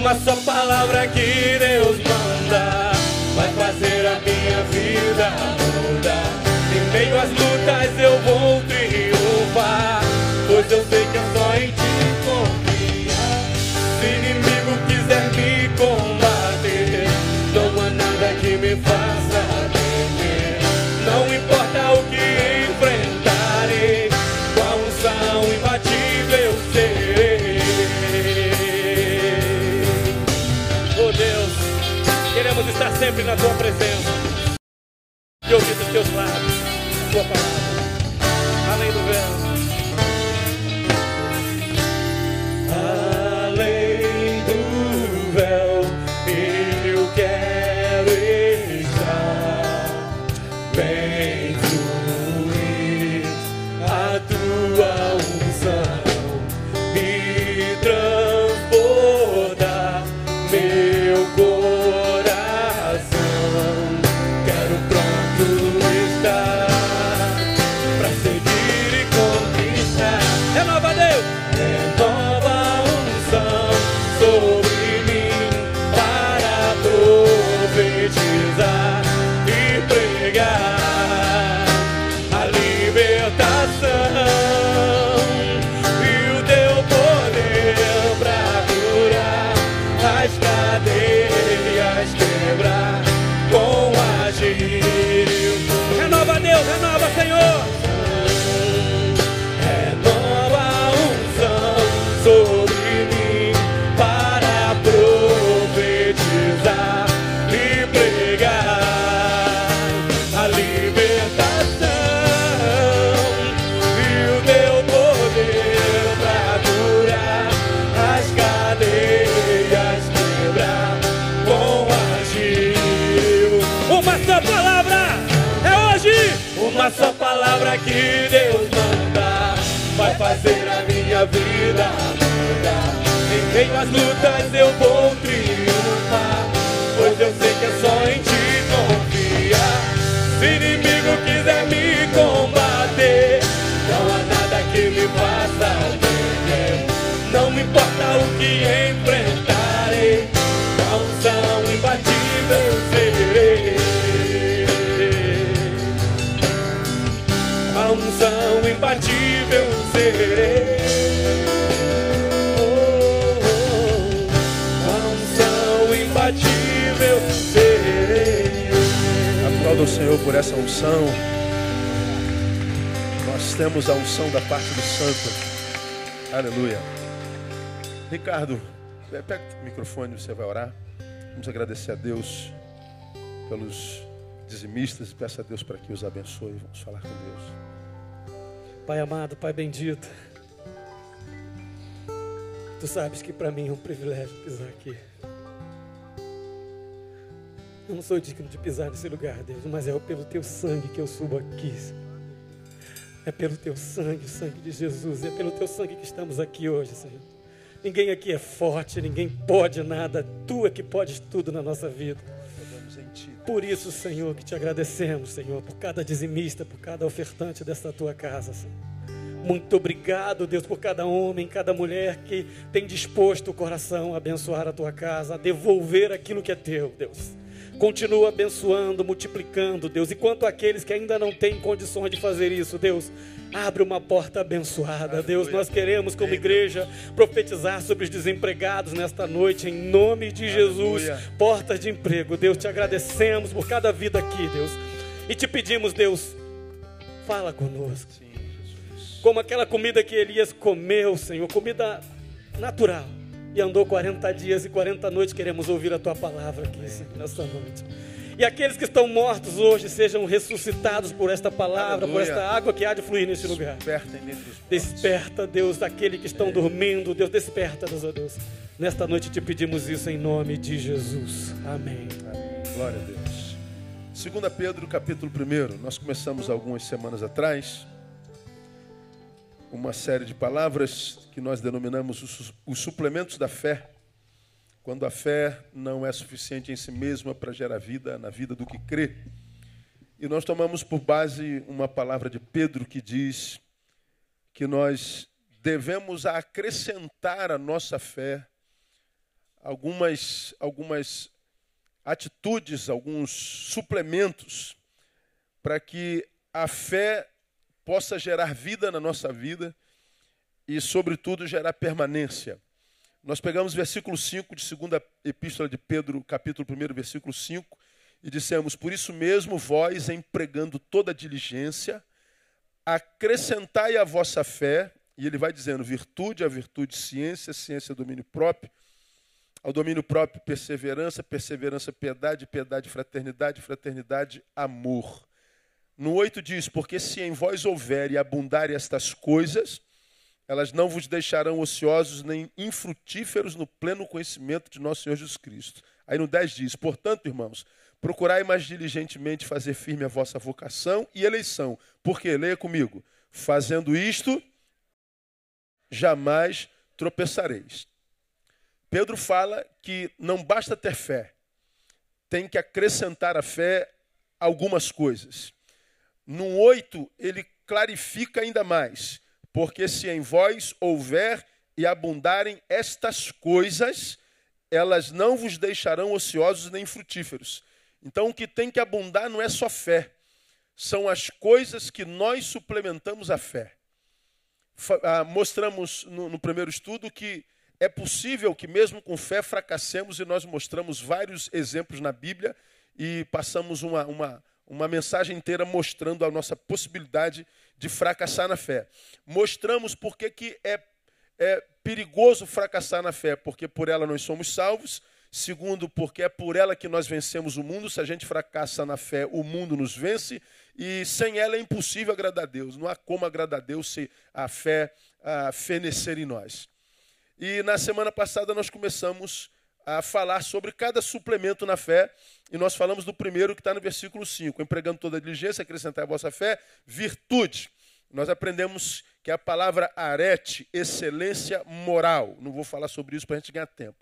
Uma só palavra que Deus manda vai fazer a minha vida mudar. Em meio às lutas eu vou triunfar, pois eu sei que é só em ti confiar. Se o inimigo quiser me combater, não há nada que me faça temer. Não importa o que enfrentarei, com a unção imbatível eu serei. Oh Deus, queremos estar sempre na tua presença e ouvir dos teus lábios a tua palavra, além do véu. Além do véu, eu quero estar. Vem fluir a tua unção e transbordar meu coração. Quero pronto estar pra seguir e conquistar. Renova, Deus! Renova a unção sobre mim para profetizar e pregar a libertação e o teu poder pra curar as cadeias, quebrar com agir. Renova, Deus, renova, Senhor. Renova a unção sobre mim para profetizar e pregar a libertação e o teu poder pra curar as cadeias, quebrar com agir. Uma só palavra é hoje. Uma só palavra que Deus manda vai fazer a minha vida mudar. Em meio às lutas eu vou triunfar, pois eu sei que é só em ti confiar. Se o inimigo quiser me combater, não há nada que me faça temer. Não me importa o que enfrentarei, com a unção imbatível eu serei. A unção imbatível eu serei. A unção imbatível eu serei. Aplauda o Senhor por essa unção. Nós temos a unção da parte do Santo. Aleluia. Ricardo, pega o microfone, você vai orar. Vamos agradecer a Deus pelos dizimistas e peça a Deus para que os abençoe. Vamos falar com Deus. Pai amado, Pai bendito, Tu sabes que para mim é um privilégio pisar aqui. Eu não sou digno de pisar nesse lugar, Deus, mas é pelo Teu sangue que eu subo aqui. É pelo Teu sangue, o sangue de Jesus, é pelo Teu sangue que estamos aqui hoje, Senhor. Ninguém aqui é forte, ninguém pode nada, Tu é que podes tudo na nossa vida. Por isso, Senhor, que Te agradecemos, Senhor, por cada dizimista, por cada ofertante desta Tua casa, Senhor. Muito obrigado, Deus, por cada homem, cada mulher que tem disposto o coração a abençoar a Tua casa, a devolver aquilo que é Teu, Deus. Continua abençoando, multiplicando, Deus. E quanto àqueles que ainda não têm condições de fazer isso, Deus, abre uma porta abençoada, Deus. Nós queremos, como igreja, profetizar sobre os desempregados nesta noite, em nome de Jesus. Portas de emprego, Deus. Te agradecemos por cada vida aqui, Deus. E te pedimos, Deus, fala conosco. Como aquela comida que Elias comeu, Senhor, comida natural. E andou 40 dias e 40 noites. Queremos ouvir a Tua palavra aqui, Senhor, nesta noite. E aqueles que estão mortos hoje sejam ressuscitados por esta palavra, por esta água que há de fluir neste lugar. Desperta, Deus, daqueles que estão dormindo. Deus, desperta-nos, ó Deus. Nesta noite te pedimos isso em nome de Jesus. Amém. Amém. Glória a Deus. 2 Pedro, capítulo 1. Nós começamos algumas semanas atrás uma série de palavras que nós denominamos os suplementos da fé, quando a fé não é suficiente em si mesma para gerar vida na vida do que crê. E nós tomamos por base uma palavra de Pedro que diz que nós devemos acrescentar à nossa fé algumas atitudes, alguns suplementos para que a fé possa gerar vida na nossa vida e, sobretudo, gerar permanência. Nós pegamos o versículo 5 de 2ª Epístola de Pedro, capítulo 1, versículo 5, e dissemos: por isso mesmo, vós, empregando toda diligência, acrescentai à vossa fé, e ele vai dizendo, virtude, a virtude, ciência, ciência, domínio próprio, ao domínio próprio, perseverança, perseverança, piedade, piedade, fraternidade, fraternidade, amor. No 8 diz, porque se em vós houver e abundarem estas coisas, elas não vos deixarão ociosos nem infrutíferos no pleno conhecimento de nosso Senhor Jesus Cristo. Aí no 10 diz, portanto, irmãos, procurai mais diligentemente fazer firme a vossa vocação e eleição. Porque, leia comigo, fazendo isto, jamais tropeçareis. Pedro fala que não basta ter fé, tem que acrescentar à fé algumas coisas. No 8, ele clarifica ainda mais, porque se em vós houver e abundarem estas coisas, elas não vos deixarão ociosos nem frutíferos. Então o que tem que abundar não é só fé, são as coisas que nós suplementamos a fé. Mostramos no primeiro estudo que é possível que mesmo com fé fracassemos, e nós mostramos vários exemplos na Bíblia e passamos uma mensagem inteira mostrando a nossa possibilidade de fracassar na fé. Mostramos por que é perigoso fracassar na fé, porque por ela nós somos salvos. Segundo, porque é por ela que nós vencemos o mundo. Se a gente fracassa na fé, o mundo nos vence. E sem ela é impossível agradar a Deus. Não há como agradar a Deus se a fé fenecer em nós. E na semana passada nós começamos a falar sobre cada suplemento na fé. E nós falamos do primeiro que está no versículo 5. Empregando toda a diligência, acrescentai a vossa fé, virtude. Nós aprendemos que a palavra arete, excelência moral. Não vou falar sobre isso para a gente ganhar tempo.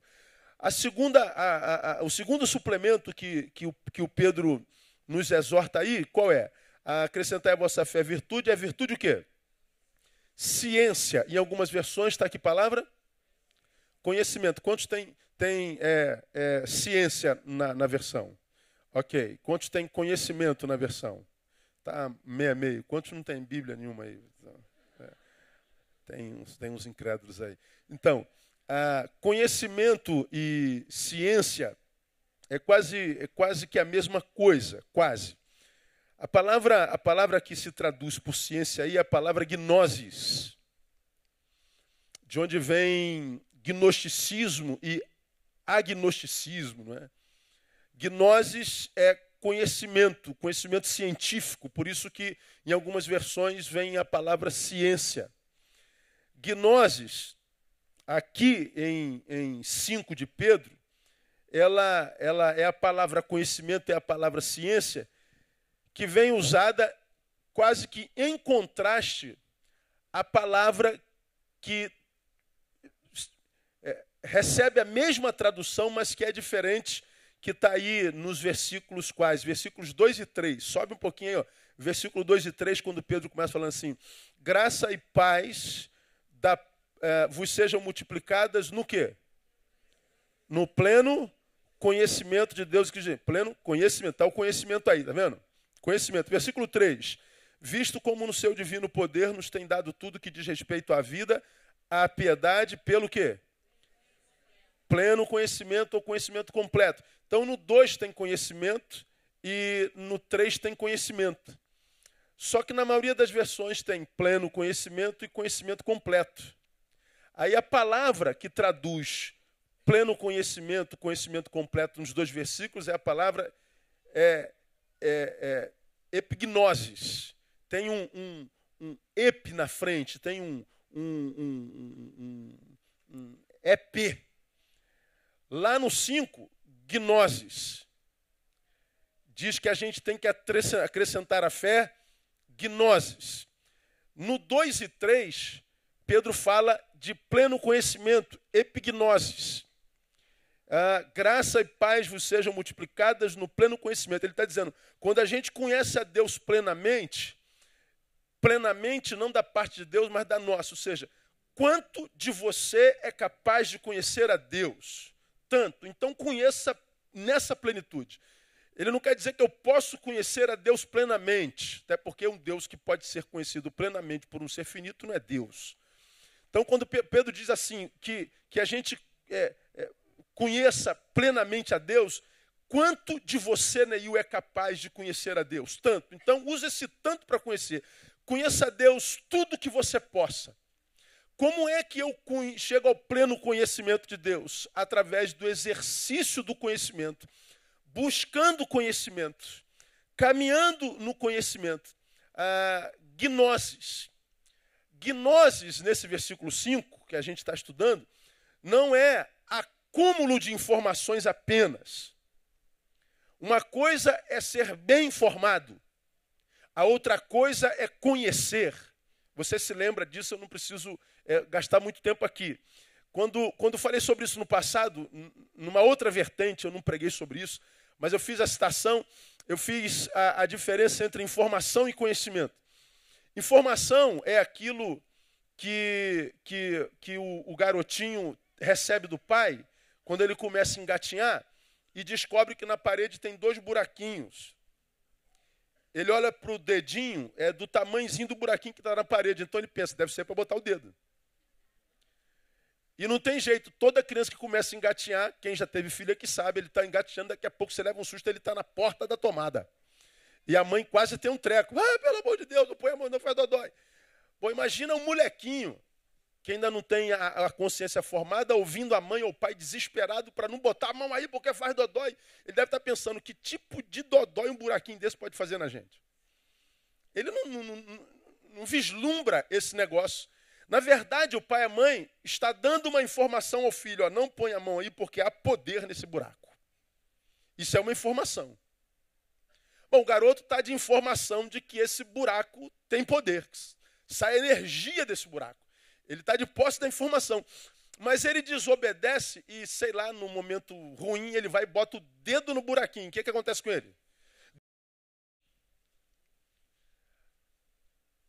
O segundo suplemento que o Pedro nos exorta aí, qual é? Acrescentai a vossa fé, virtude. É virtude o quê? Ciência. Em algumas versões está aqui palavra? Conhecimento. Quantos tem ciência na versão? Ok. Quantos tem conhecimento na versão? Está meio a meio. Quantos não tem Bíblia nenhuma aí? Tem uns incrédulos aí. Então, conhecimento e ciência é quase que a mesma coisa, quase. A palavra que se traduz por ciência aí é a palavra gnosis, de onde vem gnosticismo e agnosticismo, não é? Gnosis é conhecimento científico, por isso que em algumas versões vem a palavra ciência. Gnosis, aqui em 5 de Pedro, ela é a palavra conhecimento, é a palavra ciência, que vem usada quase que em contraste à palavra que recebe a mesma tradução, mas que é diferente, que está aí nos versículos quais? Versículos 2 e 3. Sobe um pouquinho aí, ó. Versículo 2 e 3, quando Pedro começa falando assim, graça e paz vos sejam multiplicadas no quê? No pleno conhecimento de Deus. Pleno conhecimento. Está o conhecimento aí, tá vendo? Conhecimento. Versículo 3. Visto como no seu divino poder nos tem dado tudo que diz respeito à vida, à piedade, pelo quê? Pleno conhecimento ou conhecimento completo. Então no 2 tem conhecimento e no 3 tem conhecimento. Só que na maioria das versões tem pleno conhecimento e conhecimento completo. Aí a palavra que traduz pleno conhecimento, conhecimento completo nos 2 versículos é a palavra epignosis. Tem um ep na frente, tem um ep. Lá no 5, gnosis. Diz que a gente tem que acrescentar à fé gnosis. No 2 e 3, Pedro fala de pleno conhecimento, epignosis. Graça e paz vos sejam multiplicadas no pleno conhecimento. Ele está dizendo, quando a gente conhece a Deus plenamente não da parte de Deus, mas da nossa. Ou seja, quanto de você é capaz de conhecer a Deus? tanto. Então conheça nessa plenitude. Ele não quer dizer que eu posso conhecer a Deus plenamente, até porque um Deus que pode ser conhecido plenamente por um ser finito não é Deus. Então, quando Pedro diz assim, que a gente conheça plenamente a Deus, quanto de você, Neil, é capaz de conhecer a Deus? Tanto. Então, use esse tanto para conhecer. Conheça a Deus tudo que você possa. Como é que eu chego ao pleno conhecimento de Deus? Através do exercício do conhecimento. Buscando conhecimento, caminhando no conhecimento. Gnoses. Gnoses, nesse versículo 5, que a gente está estudando, não é acúmulo de informações apenas. Uma coisa é ser bem informado, a outra coisa é conhecer. Você se lembra disso, eu não preciso gastar muito tempo aqui. Quando falei sobre isso no passado, numa outra vertente, eu não preguei sobre isso, mas eu fiz a citação, eu fiz a diferença entre informação e conhecimento. Informação é aquilo que o garotinho recebe do pai, quando ele começa a engatinhar, e descobre que na parede tem 2 buraquinhos. Ele olha para o dedinho, é do tamanhozinho do buraquinho que está na parede, então ele pensa, deve ser para botar o dedo. E não tem jeito, toda criança que começa a engatinhar, quem já teve filho aqui sabe, ele está engatinhando, daqui a pouco você leva um susto, ele está na porta da tomada. E a mãe quase tem um treco. Pelo amor de Deus, não põe a mão, não faz dodói. Pô, imagina um molequinho que ainda não tem a consciência formada, ouvindo a mãe ou o pai desesperado para não botar a mão aí porque faz dodói. Ele deve estar pensando, que tipo de dodói um buraquinho desse pode fazer na gente? Ele não vislumbra esse negócio. Na verdade, o pai e a mãe está dando uma informação ao filho. Não põe a mão aí porque há poder nesse buraco. Isso é uma informação. Bom, o garoto está de informação de que esse buraco tem poder. Sai energia desse buraco. Ele está de posse da informação. Mas ele desobedece e, sei lá, no momento ruim, ele vai e bota o dedo no buraquinho. O que acontece com ele?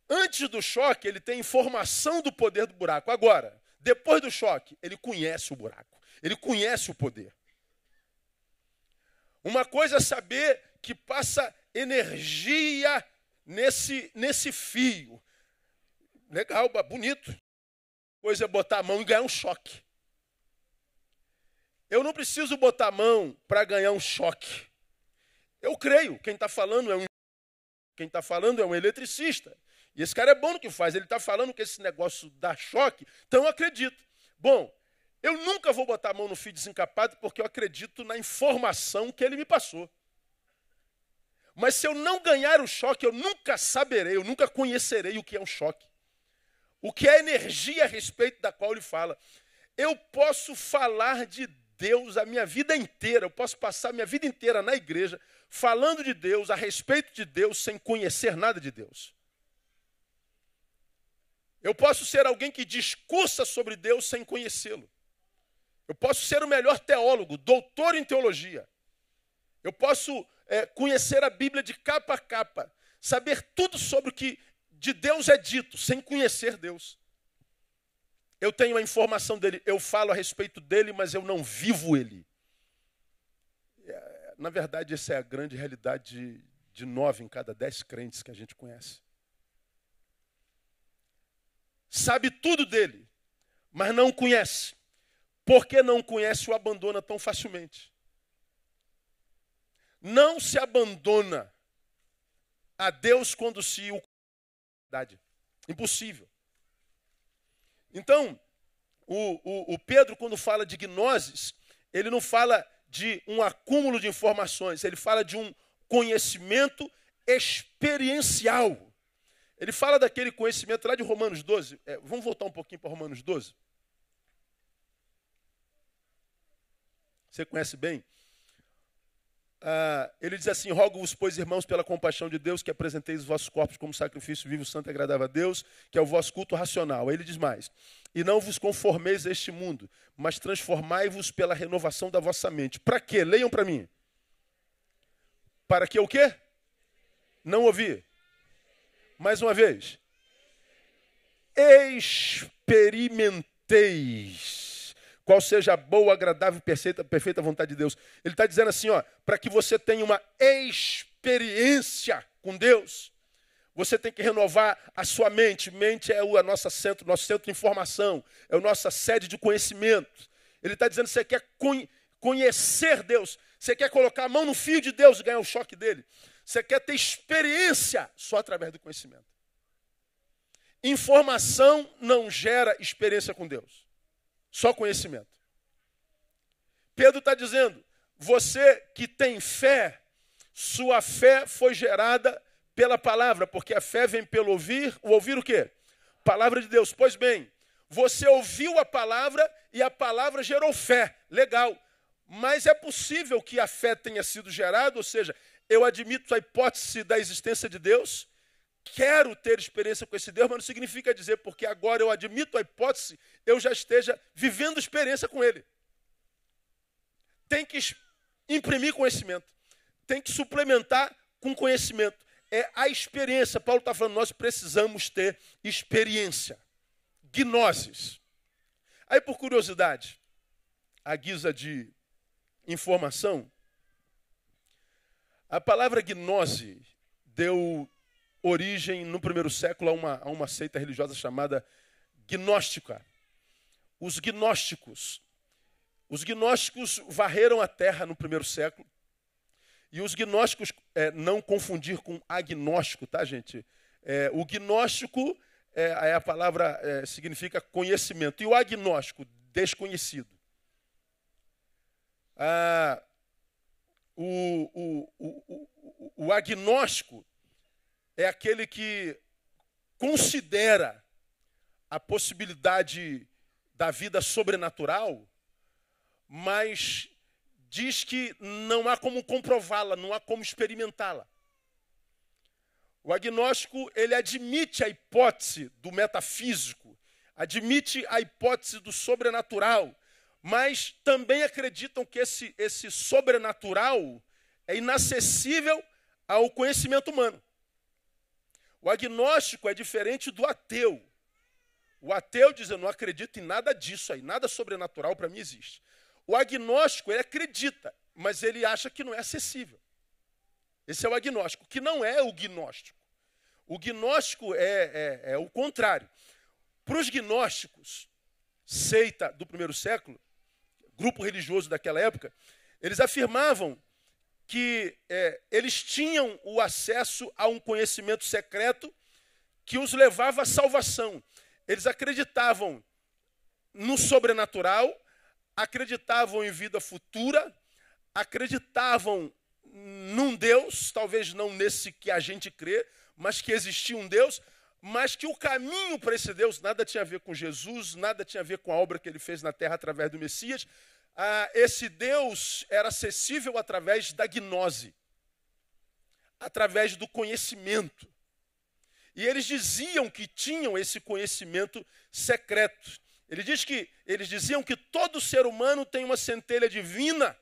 Antes do choque, ele tem informação do poder do buraco. Agora, depois do choque, ele conhece o buraco. Ele conhece o poder. Uma coisa é saber que passa energia nesse fio. Legal, bonito. Coisa é botar a mão e ganhar um choque. Eu não preciso botar a mão para ganhar um choque. Eu creio, quem está falando é um eletricista. E esse cara é bom no que faz. Ele está falando que esse negócio dá choque, então eu acredito. Bom, eu nunca vou botar a mão no fio desencapado porque eu acredito na informação que ele me passou. Mas se eu não ganhar o choque, eu nunca saberei, eu nunca conhecerei o que é um choque. O que é a energia a respeito da qual ele fala. Eu posso falar de Deus a minha vida inteira, eu posso passar a minha vida inteira na igreja falando de Deus, a respeito de Deus, sem conhecer nada de Deus. Eu posso ser alguém que discursa sobre Deus sem conhecê-lo. Eu posso ser o melhor teólogo, doutor em teologia. Eu posso conhecer a Bíblia de capa a capa, saber tudo sobre o que de Deus é dito, sem conhecer Deus. Eu tenho a informação dele, eu falo a respeito dele, mas eu não vivo ele. Na verdade, essa é a grande realidade de 9 em cada 10 crentes que a gente conhece. Sabe tudo dele, mas não conhece. Porque não conhece, o abandona tão facilmente. Não se abandona a Deus quando se o verdade. Impossível. Então, o Pedro, quando fala de gnoses, ele não fala de um acúmulo de informações, ele fala de um conhecimento experiencial. Ele fala daquele conhecimento lá de Romanos 12. Vamos voltar um pouquinho para Romanos 12. Você conhece bem? Ele diz assim: rogo-vos, pois, irmãos, pela compaixão de Deus, que apresenteis os vossos corpos como sacrifício vivo, santo e agradável a Deus, que é o vosso culto racional. Aí ele diz mais: e não vos conformeis a este mundo, mas transformai-vos pela renovação da vossa mente. Para quê? Leiam para mim. Para que o quê? Não ouvi. Mais uma vez. Experimenteis qual seja a boa, agradável e perfeita vontade de Deus. Ele está dizendo assim, para que você tenha uma experiência com Deus, você tem que renovar a sua mente. Mente é o nosso centro de informação, é a nossa sede de conhecimento. Ele está dizendo que você quer conhecer Deus, você quer colocar a mão no fio de Deus e ganhar o choque dele. Você quer ter experiência só através do conhecimento. Informação não gera experiência com Deus, só conhecimento. Pedro está dizendo, você que tem fé, sua fé foi gerada pela palavra, porque a fé vem pelo ouvir. O ouvir o quê? Palavra de Deus. Pois bem, você ouviu a palavra e a palavra gerou fé. Legal. Mas é possível que a fé tenha sido gerada, ou seja, eu admito a hipótese da existência de Deus, quero ter experiência com esse Deus, mas não significa dizer, porque agora eu admito a hipótese, eu já esteja vivendo experiência com Ele. Tem que imprimir conhecimento, tem que suplementar com conhecimento. É a experiência. Paulo está falando, nós precisamos ter experiência. Gnoses. Aí, por curiosidade, à guisa de informação, a palavra gnose deu origem, no primeiro século, a uma seita religiosa chamada gnóstica. Os gnósticos varreram a terra no primeiro século. E os gnósticos, não confundir com agnóstico, tá, gente? O gnóstico, a palavra significa conhecimento. E o agnóstico, desconhecido. O agnóstico é aquele que considera a possibilidade da vida sobrenatural, mas diz que não há como comprová-la, não há como experimentá-la. O agnóstico, ele admite a hipótese do metafísico, admite a hipótese do sobrenatural, mas também acreditam que esse sobrenatural é inacessível ao conhecimento humano. O agnóstico é diferente do ateu. O ateu diz, eu não acredito em nada disso aí, nada sobrenatural para mim existe. O agnóstico, ele acredita, mas ele acha que não é acessível. Esse é o agnóstico, que não é o gnóstico. O gnóstico é o contrário. Para os gnósticos, seita do primeiro século, grupo religioso daquela época, eles afirmavam que eles tinham o acesso a um conhecimento secreto que os levava à salvação. Eles acreditavam no sobrenatural, acreditavam em vida futura, acreditavam num Deus, talvez não nesse que a gente crê, mas que existia um Deus, mas que o caminho para esse Deus nada tinha a ver com Jesus, nada tinha a ver com a obra que ele fez na terra através do Messias. Esse Deus era acessível através da gnose, através do conhecimento. E eles diziam que tinham esse conhecimento secreto. Eles diziam que todo ser humano tem uma centelha divina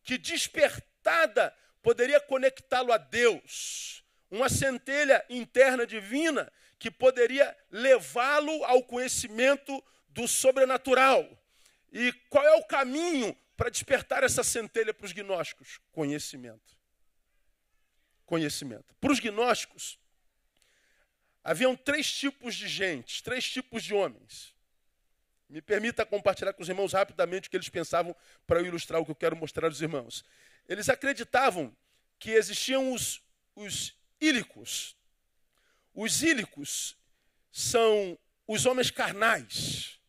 que, despertada, poderia conectá-lo a Deus. Uma centelha interna divina que poderia levá-lo ao conhecimento do sobrenatural. E qual é o caminho para despertar essa centelha para os gnósticos? Conhecimento. Conhecimento. Para os gnósticos, haviam 3 tipos de gente, 3 tipos de homens. Me permita compartilhar com os irmãos rapidamente o que eles pensavam para eu ilustrar o que eu quero mostrar aos irmãos. Eles acreditavam que existiam os ílicos. Os ílicos são os homens carnais.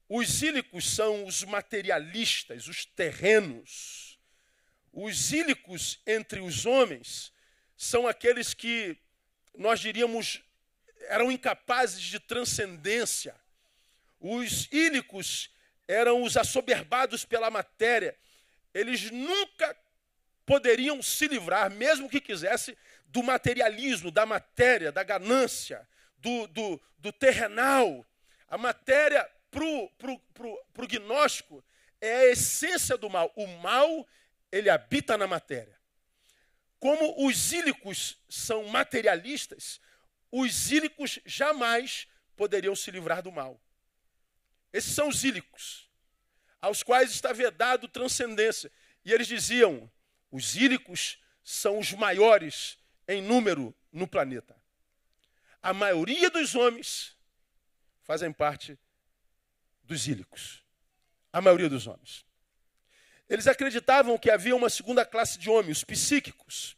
Os ílicos são os materialistas, os terrenos. Os ílicos entre os homens são aqueles que nós diríamos eram incapazes de transcendência. Os ílicos eram os assoberbados pela matéria. Eles nunca poderiam se livrar, mesmo que quisessem, do materialismo, da matéria, da ganância, do terrenal. A matéria, para o gnóstico, é a essência do mal. O mal, ele habita na matéria. Como os ílicos são materialistas, os ílicos jamais poderiam se livrar do mal. Esses são os ílicos, aos quais está vedado transcendência. E eles diziam, os ílicos são os maiores em número no planeta. A maioria dos homens fazem parte dos ílicos. A maioria dos homens. Eles acreditavam que havia uma segunda classe de homens, os psíquicos.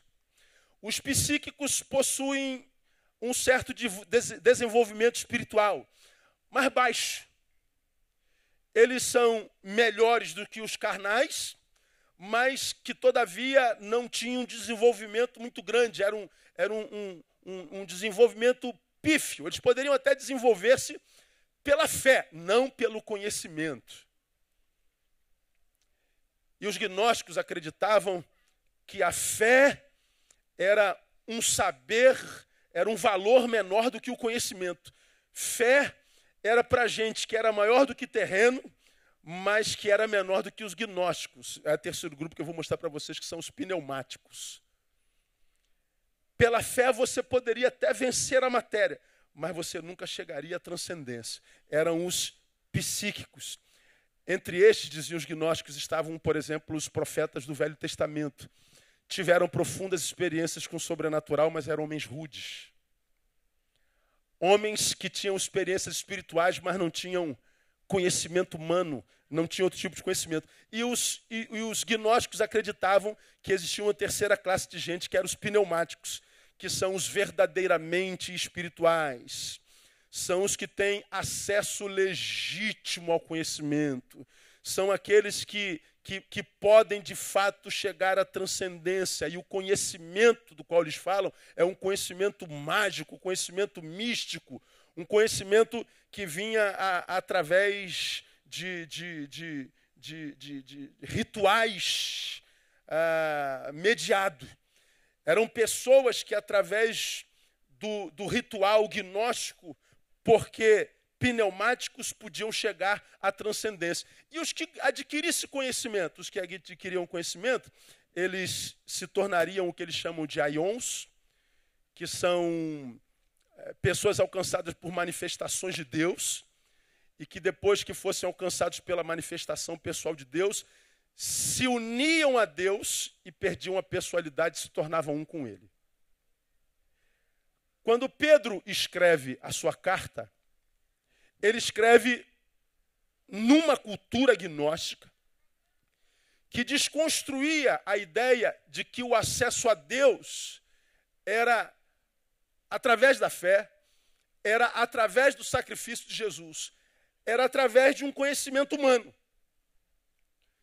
Os psíquicos possuem um certo desenvolvimento espiritual, mais baixo. Eles são melhores do que os carnais, mas que, todavia, não tinham um desenvolvimento muito grande. Era um desenvolvimento pífio. Eles poderiam até desenvolver-se pela fé, não pelo conhecimento. E os gnósticos acreditavam que a fé era um saber, era um valor menor do que o conhecimento. Fé era para gente que era maior do que terreno, mas que era menor do que os gnósticos. É o terceiro grupo que eu vou mostrar para vocês, que são os pneumáticos. Pela fé você poderia até vencer a matéria, mas você nunca chegaria à transcendência. Eram os psíquicos. Entre estes, diziam os gnósticos, estavam, por exemplo, os profetas do Velho Testamento. Tiveram profundas experiências com o sobrenatural, mas eram homens rudes. Homens que tinham experiências espirituais, mas não tinham conhecimento humano, não tinham outro tipo de conhecimento. E os gnósticos acreditavam que existia uma terceira classe de gente, que eram os pneumáticos, que são os verdadeiramente espirituais. São os que têm acesso legítimo ao conhecimento. São aqueles que podem, de fato, chegar à transcendência. E o conhecimento do qual eles falam é um conhecimento mágico, conhecimento místico, um conhecimento que vinha através de rituais mediados. Eram pessoas que, através do ritual gnóstico, porque pneumáticos podiam chegar à transcendência. E os que adquirissem conhecimento, os que adquiriam conhecimento, eles se tornariam o que eles chamam de aions, que são pessoas alcançadas por manifestações de Deus, e que depois que fossem alcançados pela manifestação pessoal de Deus, se uniam a Deus e perdiam a pessoalidade e se tornavam um com Ele. Quando Pedro escreve a sua carta, ele escreve numa cultura gnóstica que desconstruía a ideia de que o acesso a Deus era através da fé, era através do sacrifício de Jesus, era através de um conhecimento humano,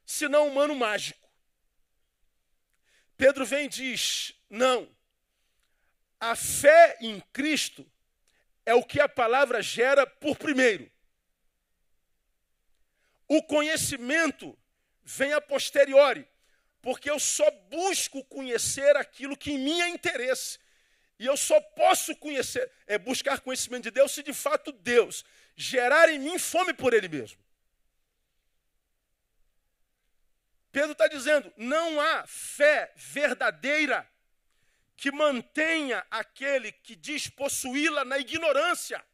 se não humano mágico. Pedro vem e diz, não, a fé em Cristo é o que a palavra gera por primeiro. O conhecimento vem a posteriori, porque eu só busco conhecer aquilo que em mim é interesse. E eu só posso buscar conhecimento de Deus se de fato Deus gerar em mim fome por Ele mesmo. Pedro está dizendo, não há fé verdadeira que mantenha aquele que diz possuí-la na ignorância.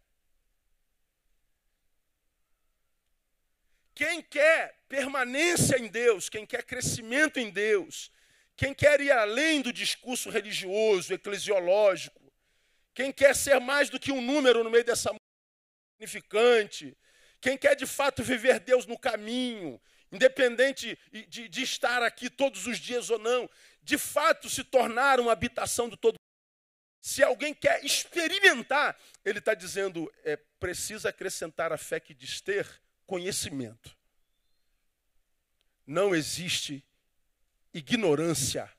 Quem quer permanência em Deus, quem quer crescimento em Deus, quem quer ir além do discurso religioso, eclesiológico, quem quer ser mais do que um número no meio dessa significante, quem quer de fato viver Deus no caminho, independente de estar aqui todos os dias ou não, de fato se tornar uma habitação do todo. Se alguém quer experimentar, ele está dizendo, precisa acrescentar a fé que diz ter conhecimento. Não existe ignorância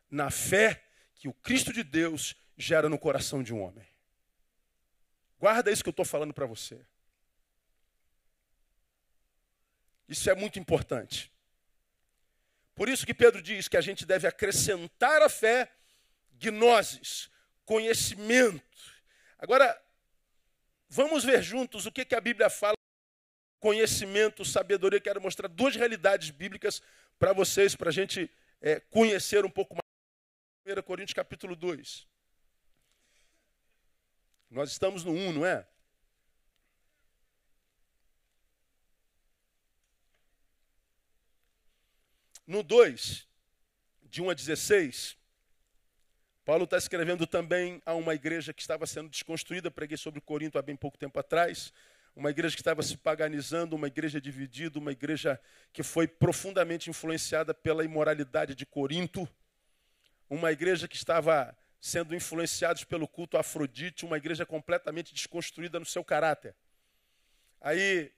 na fé que o Cristo de Deus gera no coração de um homem. Guarda isso que eu estou falando para você. Isso é muito importante. Por isso que Pedro diz que a gente deve acrescentar à fé gnosis, conhecimento. Agora, vamos ver juntos o que a Bíblia fala. Conhecimento, sabedoria. Quero mostrar duas realidades bíblicas para vocês, para a gente conhecer um pouco mais. 1 Coríntios capítulo 2. Nós estamos no 1, não é? no 2, de 1 a 16, Paulo está escrevendo também a uma igreja que estava sendo desconstruída. Preguei sobre Corinto há bem pouco tempo atrás. Uma igreja que estava se paganizando, uma igreja dividida, uma igreja que foi profundamente influenciada pela imoralidade de Corinto. Uma igreja que estava sendo influenciada pelo culto a Afrodite, uma igreja completamente desconstruída no seu caráter. Aí,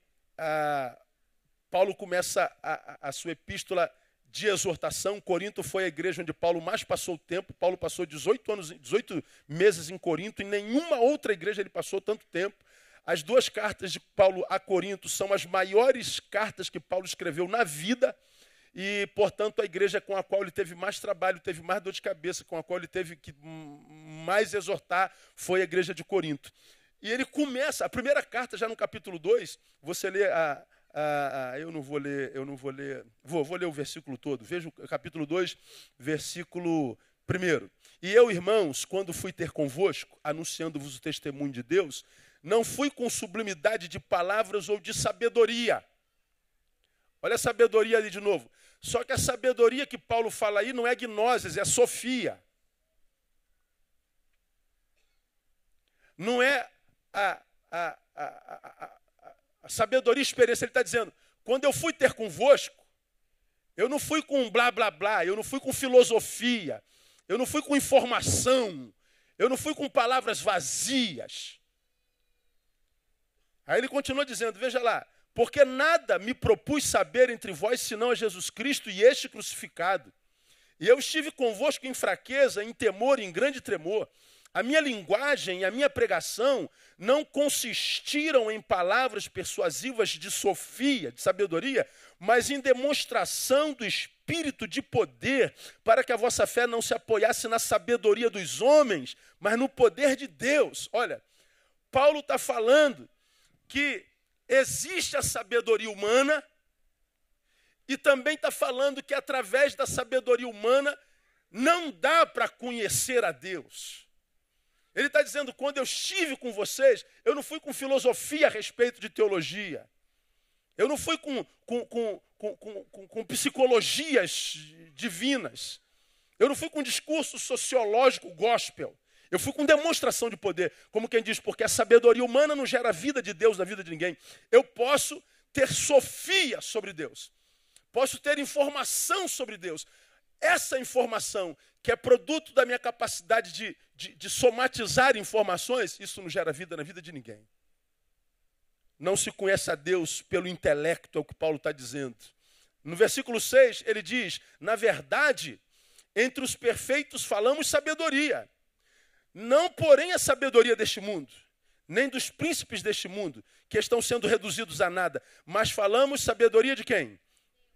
Paulo começa a sua epístola de exortação. Corinto foi a igreja onde Paulo mais passou o tempo. Paulo passou 18 meses em Corinto. Em nenhuma outra igreja ele passou tanto tempo. As 2 cartas de Paulo a Corinto são as maiores cartas que Paulo escreveu na vida. E, portanto, a igreja com a qual ele teve mais trabalho, teve mais dor de cabeça, com a qual ele teve que mais exortar, foi a igreja de Corinto. E ele começa, a primeira carta, já no capítulo 2, você lê vou ler o versículo todo. Veja o capítulo 2, versículo 1. E eu, irmãos, quando fui ter convosco, anunciando-vos o testemunho de Deus, não fui com sublimidade de palavras ou de sabedoria. Olha a sabedoria ali de novo. Só que a sabedoria que Paulo fala aí não é gnoses, é sofia. Não é a sabedoria e experiência. Ele está dizendo, quando eu fui ter convosco, eu não fui com blá, blá, blá, eu não fui com filosofia, eu não fui com informação, eu não fui com palavras vazias. Aí ele continua dizendo, veja lá, porque nada me propus saber entre vós, senão a Jesus Cristo e este crucificado. E eu estive convosco em fraqueza, em temor, em grande tremor. A minha linguagem e a minha pregação não consistiram em palavras persuasivas de sofia, de sabedoria, mas em demonstração do Espírito de poder, para que a vossa fé não se apoiasse na sabedoria dos homens, mas no poder de Deus. Olha, Paulo está falando que existe a sabedoria humana e também está falando que através da sabedoria humana não dá para conhecer a Deus. Ele está dizendo, quando eu estive com vocês, eu não fui com filosofia a respeito de teologia. Eu não fui com psicologias divinas. Eu não fui com discurso sociológico gospel. Eu fui com demonstração de poder. Como quem diz, porque a sabedoria humana não gera a vida de Deus na vida de ninguém. Eu posso ter sofia sobre Deus. Posso ter informação sobre Deus. Essa informação, que é produto da minha capacidade de somatizar informações, isso não gera vida na vida de ninguém. Não se conhece a Deus pelo intelecto, é o que Paulo está dizendo. No versículo 6, ele diz, na verdade, entre os perfeitos falamos sabedoria. Não, porém, a sabedoria deste mundo, nem dos príncipes deste mundo, que estão sendo reduzidos a nada, mas falamos sabedoria de quem?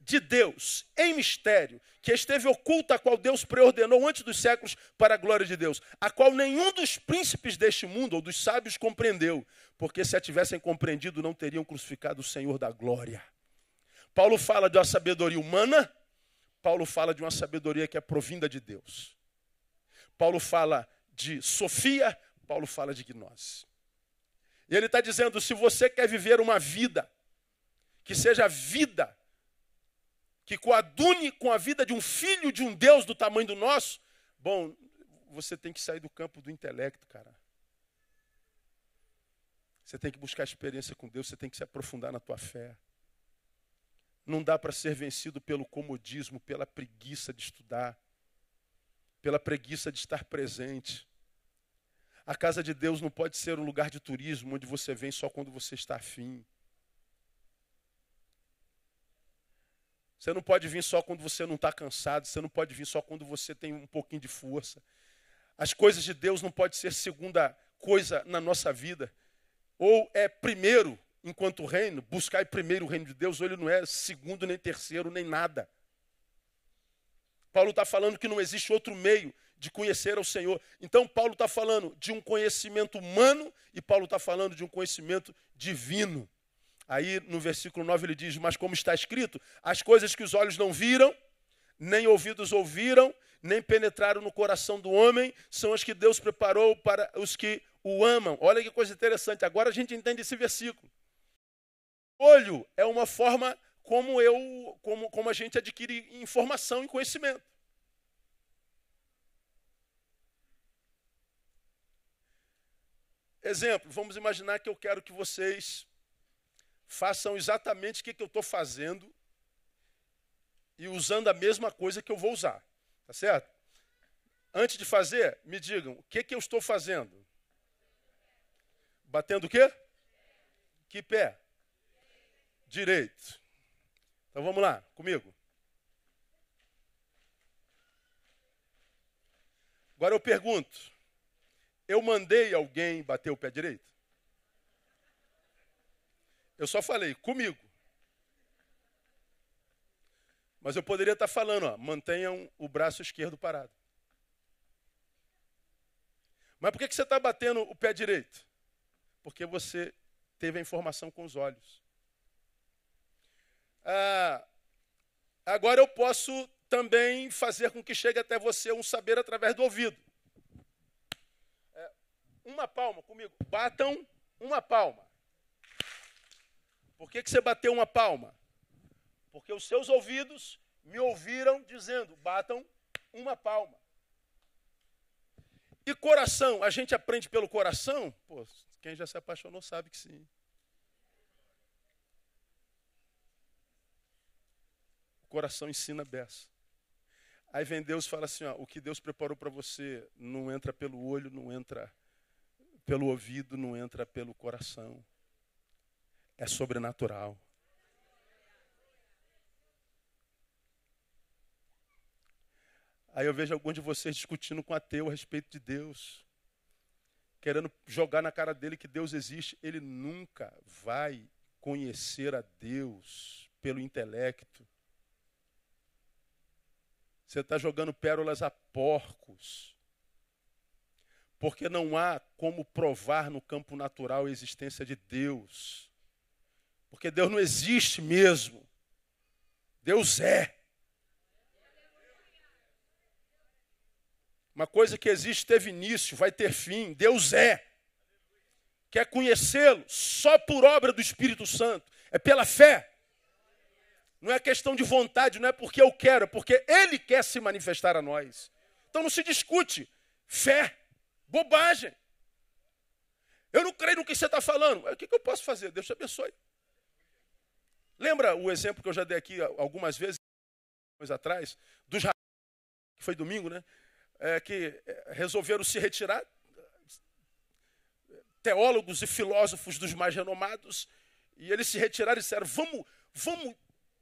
De Deus, em mistério, que esteve oculta, a qual Deus preordenou antes dos séculos para a glória de Deus, a qual nenhum dos príncipes deste mundo ou dos sábios compreendeu, porque se a tivessem compreendido, não teriam crucificado o Senhor da glória. Paulo fala de uma sabedoria humana, Paulo fala de uma sabedoria que é provinda de Deus. Paulo fala de sofia, Paulo fala de gnose. E ele está dizendo, se você quer viver uma vida que seja vida, que coadune com a vida de um filho de um Deus do tamanho do nosso, bom, você tem que sair do campo do intelecto, cara. Você tem que buscar experiência com Deus, você tem que se aprofundar na tua fé. Não dá para ser vencido pelo comodismo, pela preguiça de estudar, pela preguiça de estar presente. A casa de Deus não pode ser um lugar de turismo onde você vem só quando você está afim. Você não pode vir só quando você não está cansado, você não pode vir só quando você tem um pouquinho de força. As coisas de Deus não podem ser segunda coisa na nossa vida. Ou é primeiro, enquanto reino, buscar primeiro o reino de Deus, ou ele não é segundo, nem terceiro, nem nada. Paulo está falando que não existe outro meio de conhecer ao Senhor. Então Paulo está falando de um conhecimento humano e Paulo está falando de um conhecimento divino. Aí no versículo 9 ele diz, mas como está escrito, as coisas que os olhos não viram, nem ouvidos ouviram, nem penetraram no coração do homem, são as que Deus preparou para os que o amam. Olha que coisa interessante, agora a gente entende esse versículo. Olho é uma forma como a gente adquire informação e conhecimento. Exemplo, vamos imaginar que eu quero que vocês façam exatamente o que eu estou fazendo e usando a mesma coisa que eu vou usar. Tá certo? Antes de fazer, me digam, o que eu estou fazendo? Batendo o quê? Que pé? Direito. Então vamos lá, comigo. Agora eu pergunto, eu mandei alguém bater o pé direito? Eu só falei, comigo. Mas eu poderia estar falando, ó, mantenham o braço esquerdo parado. Mas por que você está batendo o pé direito? Porque você teve a informação com os olhos. Agora eu posso também fazer com que chegue até você um saber através do ouvido. Uma palma comigo. Batam uma palma. Por que você bateu uma palma? Porque os seus ouvidos me ouviram dizendo, batam uma palma. E coração, a gente aprende pelo coração? Pô, quem já se apaixonou sabe que sim. O coração ensina a beça. Aí vem Deus e fala assim, ó, o que Deus preparou para você não entra pelo olho, não entra pelo ouvido, não entra pelo coração. É sobrenatural. Aí eu vejo alguns de vocês discutindo com ateu a respeito de Deus. Querendo jogar na cara dele que Deus existe. Ele nunca vai conhecer a Deus pelo intelecto. Você está jogando pérolas a porcos. Porque não há como provar no campo natural a existência de Deus. Porque Deus não existe mesmo. Deus é. Uma coisa que existe teve início, vai ter fim. Deus é. Quer conhecê-lo só por obra do Espírito Santo. É pela fé. Não é questão de vontade, não é porque eu quero, é porque Ele quer se manifestar a nós. Então não se discute. Fé. Bobagem. Eu não creio no que você está falando. O que eu posso fazer? Deus te abençoe. Lembra o exemplo que eu já dei aqui algumas vezes atrás, dos que foi domingo, né? Que resolveram se retirar, teólogos e filósofos dos mais renomados, e eles se retiraram e disseram, vamos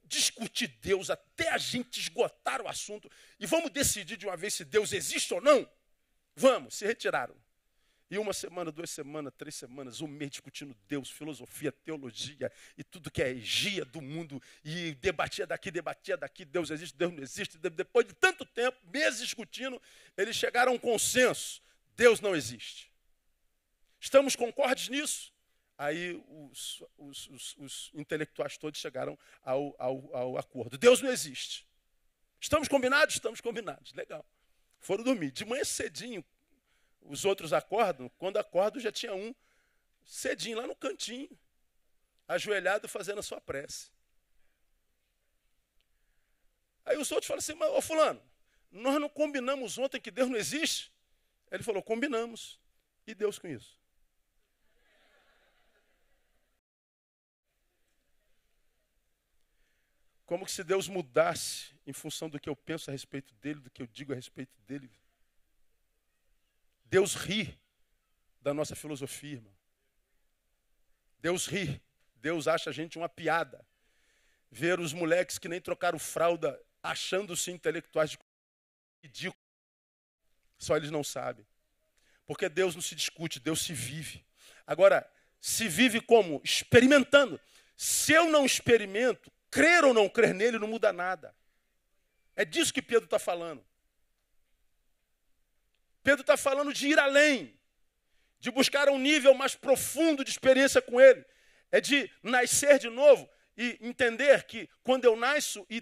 discutir Deus até a gente esgotar o assunto, e vamos decidir de uma vez se Deus existe ou não. Vamos, se retiraram. E 1 semana, 2 semanas, 3 semanas, 1 mês discutindo Deus, filosofia, teologia e tudo que é heresia do mundo. E debatia daqui, Deus existe, Deus não existe. Depois de tanto tempo, meses discutindo, eles chegaram a um consenso. Deus não existe. Estamos concordes nisso? Aí os intelectuais todos chegaram ao acordo. Deus não existe. Estamos combinados? Estamos combinados. Legal. Foram dormir. De manhã cedinho, os outros acordam. Quando acordam, já tinha um cedinho lá no cantinho, ajoelhado fazendo a sua prece. Aí os outros falam assim, mas ô fulano, nós não combinamos ontem que Deus não existe? Ele falou, combinamos. E Deus com isso? Como que se Deus mudasse em função do que eu penso a respeito dele, do que eu digo a respeito dele. Deus ri da nossa filosofia, irmão. Deus ri. Deus acha a gente uma piada. Ver os moleques que nem trocaram fralda, achando-se intelectuais de ridículo. Só eles não sabem. Porque Deus não se discute, Deus se vive. Agora, se vive como? Experimentando. Se eu não experimento, crer ou não crer nele não muda nada. É disso que Pedro está falando. Pedro está falando de ir além, de buscar um nível mais profundo de experiência com ele. É de nascer de novo e entender que quando eu nasço e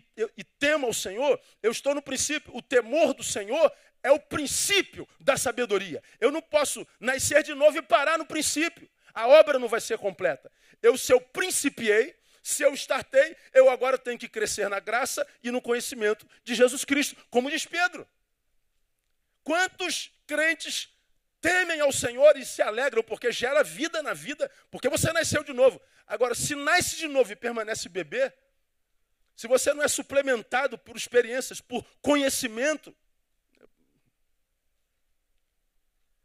temo ao Senhor, eu estou no princípio. O temor do Senhor é o princípio da sabedoria. Eu não posso nascer de novo e parar no princípio. A obra não vai ser completa. Se eu principiei, Se eu startei, eu agora tenho que crescer na graça e no conhecimento de Jesus Cristo, como diz Pedro. Quantos crentes temem ao Senhor e se alegram porque gera vida na vida, porque você nasceu de novo. Agora, se nasce de novo e permanece bebê, se você não é suplementado por experiências, por conhecimento,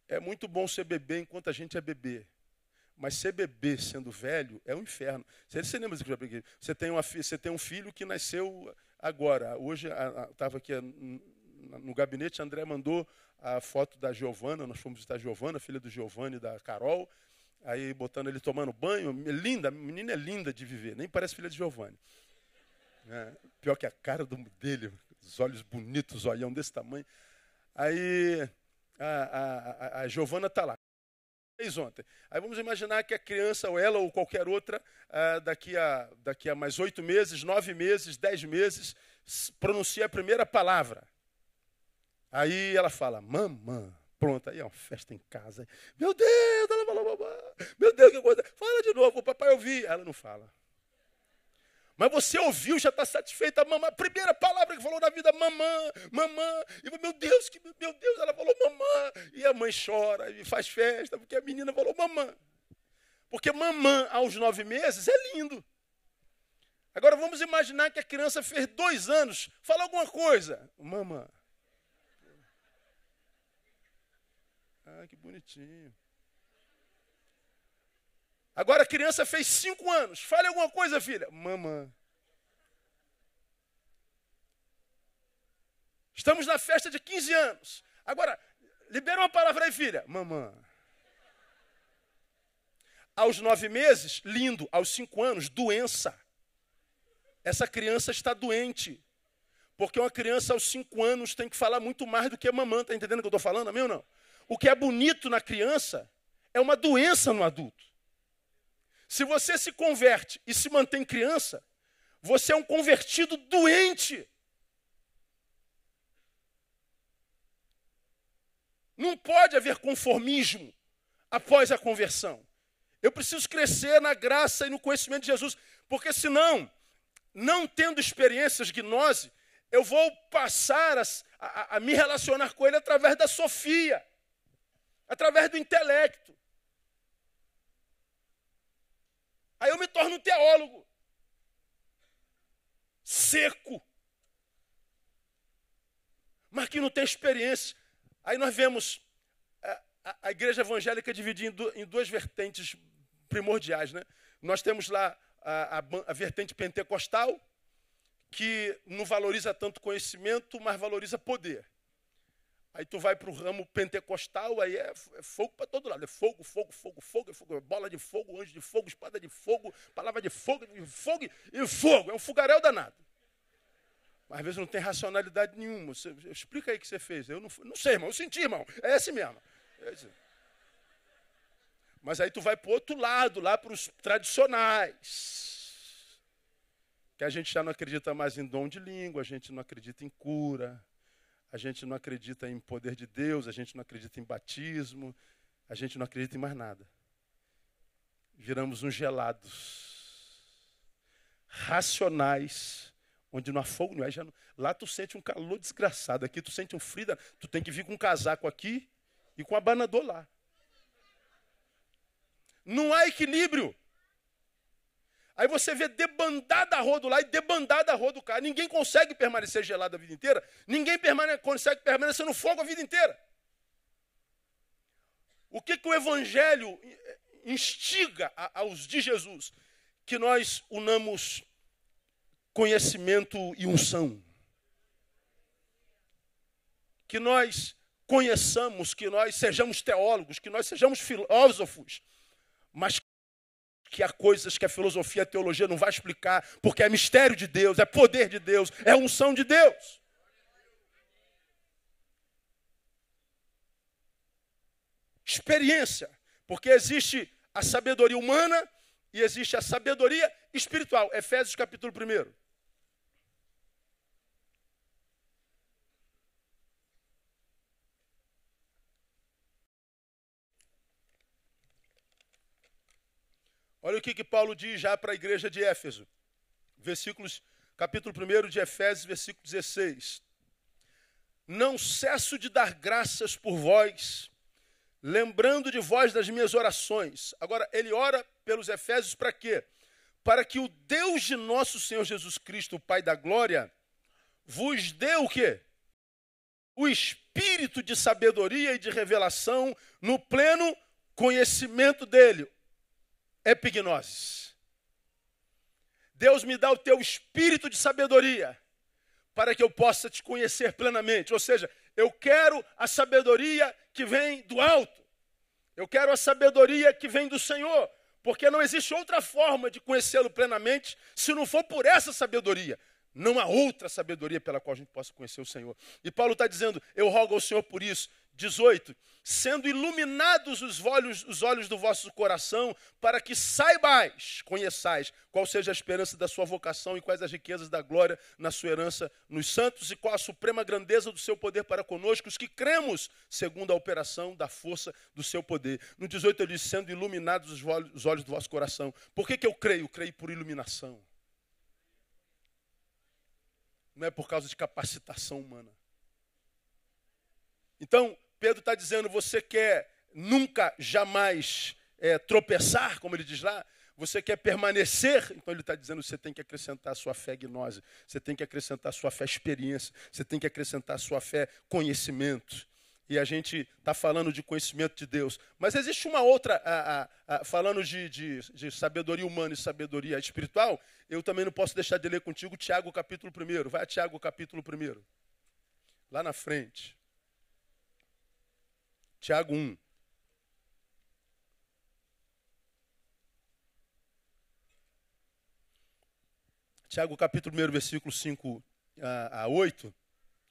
é muito bom ser bebê enquanto a gente é bebê. Mas ser bebê sendo velho é um inferno. Você lembra que eu já peguei? Você tem um filho que nasceu agora. Hoje, estava aqui no gabinete, a André mandou a foto da Giovana. Nós fomos visitar a Giovana, filha do Giovanni e da Carol. Aí, botando ele tomando banho. Linda, a menina é linda de viver. Nem parece filha de Giovanni. Pior que a cara dele, os olhos bonitos, olhão desse tamanho. Aí, a Giovana está lá. Fez ontem. Aí vamos imaginar que a criança, ou ela, ou qualquer outra, daqui a mais 8 meses, 9 meses, 10 meses, pronuncia a primeira palavra. Aí ela fala, mamã. Pronto, aí é uma festa em casa. Meu Deus, ela falou mamã. Meu Deus, que coisa. Fala de novo, o papai ouvi. Ela não fala. Mas você ouviu, já está satisfeita. A primeira palavra que falou na vida, mamã, mamã. E meu Deus, ela falou mamã. E a mãe chora e faz festa, porque a menina falou mamã. Porque mamã aos 9 meses é lindo. Agora vamos imaginar que a criança fez 2 anos. Fala alguma coisa. Mamã. Ah, que bonitinho. Agora a criança fez 5 anos. Fale alguma coisa, filha. Mamã. Estamos na festa de 15 anos. Agora, libera uma palavra aí, filha. Mamã. Aos 9 meses, lindo. Aos 5 anos, doença. Essa criança está doente. Porque uma criança aos 5 anos tem que falar muito mais do que a mamã. Está entendendo o que eu estou falando, amém ou não? O que é bonito na criança é uma doença no adulto. Se você se converte e se mantém criança, você é um convertido doente. Não pode haver conformismo após a conversão. Eu preciso crescer na graça e no conhecimento de Jesus, porque senão, não tendo experiências de gnose, eu vou passar a me relacionar com ele através da sofia, através do intelecto. Aí eu me torno um teólogo seco, mas que não tem experiência. Aí nós vemos a igreja evangélica dividida em 2 vertentes primordiais, né? Nós temos lá a vertente pentecostal, que não valoriza tanto conhecimento, mas valoriza poder. Aí tu vai para o ramo pentecostal, aí é fogo para todo lado. É fogo, fogo, fogo, fogo, fogo, bola de fogo, anjo de fogo, espada de fogo, palavra de fogo e fogo. É um fogaréu danado. Mas às vezes não tem racionalidade nenhuma. Explica aí o que você fez. Eu não sei, irmão. Eu senti, irmão. É esse mesmo. É esse. Mas aí tu vai para o outro lado, lá para os tradicionais. Que a gente já não acredita mais em dom de língua, a gente não acredita em cura. A gente não acredita em poder de Deus, a gente não acredita em batismo, a gente não acredita em mais nada. Viramos uns gelados, racionais, onde não há fogo, não é? Lá tu sente um calor desgraçado, aqui tu sente um frio, tu tem que vir com um casaco aqui e com um abanador lá. Não há equilíbrio. Aí você vê debandada a rodo lá e debandada a rodo cá. Ninguém consegue permanecer gelado a vida inteira. Ninguém consegue permanecer no fogo a vida inteira. O que o Evangelho instiga aos de Jesus? Que nós unamos conhecimento e unção. Que nós conheçamos, que nós sejamos teólogos, que nós sejamos filósofos. Mas que há coisas que a filosofia e a teologia não vai explicar, porque é mistério de Deus, é poder de Deus, é unção de Deus. Experiência, porque existe a sabedoria humana e existe a sabedoria espiritual. Efésios capítulo 1. Olha o que Paulo diz já para a igreja de Éfeso. Capítulo 1 de Efésios, versículo 16. Não cesso de dar graças por vós, lembrando de vós das minhas orações. Agora, ele ora pelos Efésios para quê? Para que o Deus de nosso Senhor Jesus Cristo, o Pai da glória, vos dê o quê? O espírito de sabedoria e de revelação no pleno conhecimento dele. Epignosis. Deus me dá o teu espírito de sabedoria para que eu possa te conhecer plenamente. Ou seja, eu quero a sabedoria que vem do alto. Eu quero a sabedoria que vem do Senhor. Porque não existe outra forma de conhecê-lo plenamente se não for por essa sabedoria. Não há outra sabedoria pela qual a gente possa conhecer o Senhor. E Paulo está dizendo, eu rogo ao Senhor por isso. 18, sendo iluminados os olhos do vosso coração, para que saibais, conheçais, qual seja a esperança da sua vocação e quais as riquezas da glória na sua herança nos santos e qual a suprema grandeza do seu poder para conosco, os que cremos, segundo a operação da força do seu poder. No 18 ele diz, sendo iluminados os olhos do vosso coração. Por que eu creio? Creio por iluminação. Não é por causa de capacitação humana. Então, Pedro está dizendo, você quer nunca, jamais tropeçar, como ele diz lá? Você quer permanecer? Então ele está dizendo, você tem que acrescentar a sua fé gnose, você tem que acrescentar a sua fé experiência, você tem que acrescentar a sua fé conhecimento. E a gente está falando de conhecimento de Deus. Mas existe uma outra, falando de sabedoria humana e sabedoria espiritual, eu também não posso deixar de ler contigo Tiago capítulo 1. Vai a Tiago capítulo 1. Lá na frente. Tiago 1. Tiago capítulo 1, versículo 5 a 8,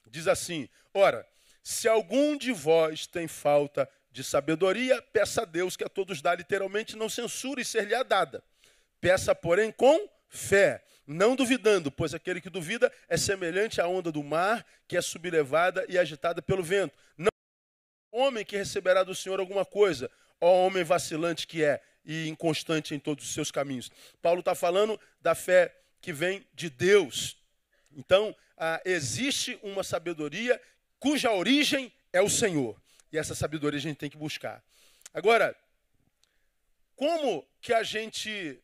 diz assim, ora, se algum de vós tem falta de sabedoria, peça a Deus que a todos dá, literalmente não censure e ser-lhe-á dada. Peça, porém, com fé, não duvidando, pois aquele que duvida é semelhante à onda do mar, que é sublevada e agitada pelo vento. Não homem que receberá do Senhor alguma coisa, ó homem vacilante que é e inconstante em todos os seus caminhos. Paulo está falando da fé que vem de Deus. Então, existe uma sabedoria cuja origem é o Senhor. E essa sabedoria a gente tem que buscar. Agora, como que a gente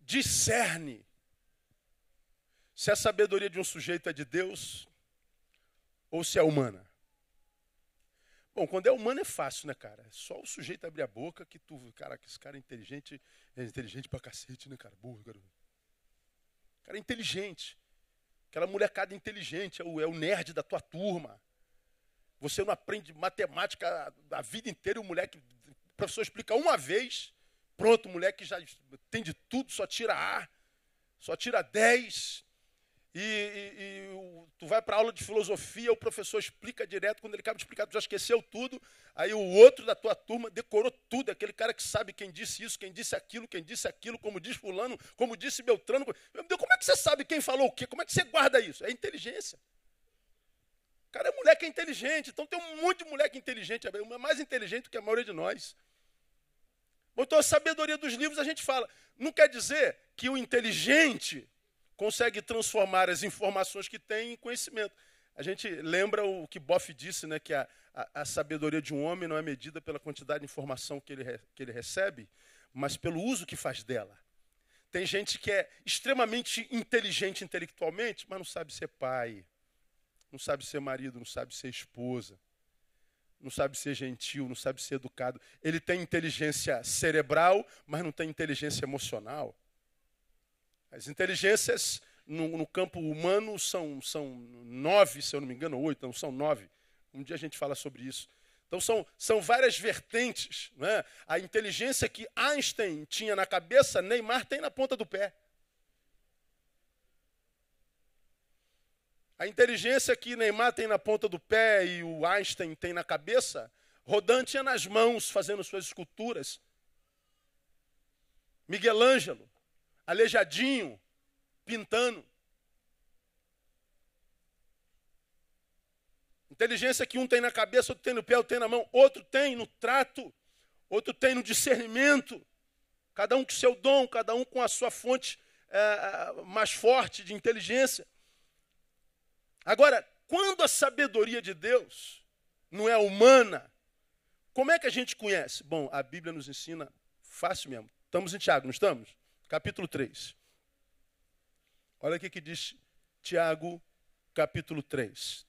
discerne se a sabedoria de um sujeito é de Deus ou se é humana? Bom, quando é humano é fácil, né, cara? É só o sujeito abrir a boca que tu... Caraca, esse cara é inteligente pra cacete, né, cara? Burro, cara. O cara é inteligente. Aquela molecada inteligente, é o nerd da tua turma. Você não aprende matemática a vida inteira e o moleque... O professor explica uma vez, pronto, o moleque já entende tudo, só tira A, só tira 10... tu vai para a aula de filosofia, o professor explica direto, quando ele acaba de explicar, tu já esqueceu tudo, aí o outro da tua turma decorou tudo, aquele cara que sabe quem disse isso, quem disse aquilo, como diz fulano, como disse Beltrano. Meu Deus, como é que você sabe quem falou o quê? Como é que você guarda isso? É inteligência. O cara é moleque inteligente, então tem um monte de moleque inteligente, é mais inteligente do que a maioria de nós. Então a sabedoria dos livros a gente fala, não quer dizer que o inteligente consegue transformar as informações que tem em conhecimento. A gente lembra o que Boff disse, né, que a sabedoria de um homem não é medida pela quantidade de informação que ele recebe, mas pelo uso que faz dela. Tem gente que é extremamente inteligente intelectualmente, mas não sabe ser pai, não sabe ser marido, não sabe ser esposa, não sabe ser gentil, não sabe ser educado. Ele tem inteligência cerebral, mas não tem inteligência emocional. As inteligências no campo humano são 9, se eu não me engano, 8, não são 9. Um dia a gente fala sobre isso. Então são várias vertentes. Né? A inteligência que Einstein tinha na cabeça, Neymar tem na ponta do pé. A inteligência que Neymar tem na ponta do pé e o Einstein tem na cabeça, Rodin tinha nas mãos fazendo suas esculturas. Miguel Ângelo, aleijadinho, pintando. Inteligência que um tem na cabeça, outro tem no pé, outro tem na mão, outro tem no trato, outro tem no discernimento. cada um com o seu dom, cada um com a sua fonte mais forte de inteligência. Agora, quando a sabedoria de Deus não é humana, como é que a gente conhece? Bom, a Bíblia nos ensina fácil mesmo. Estamos em Tiago, não estamos? Capítulo 3. Olha o que diz Tiago, capítulo 3.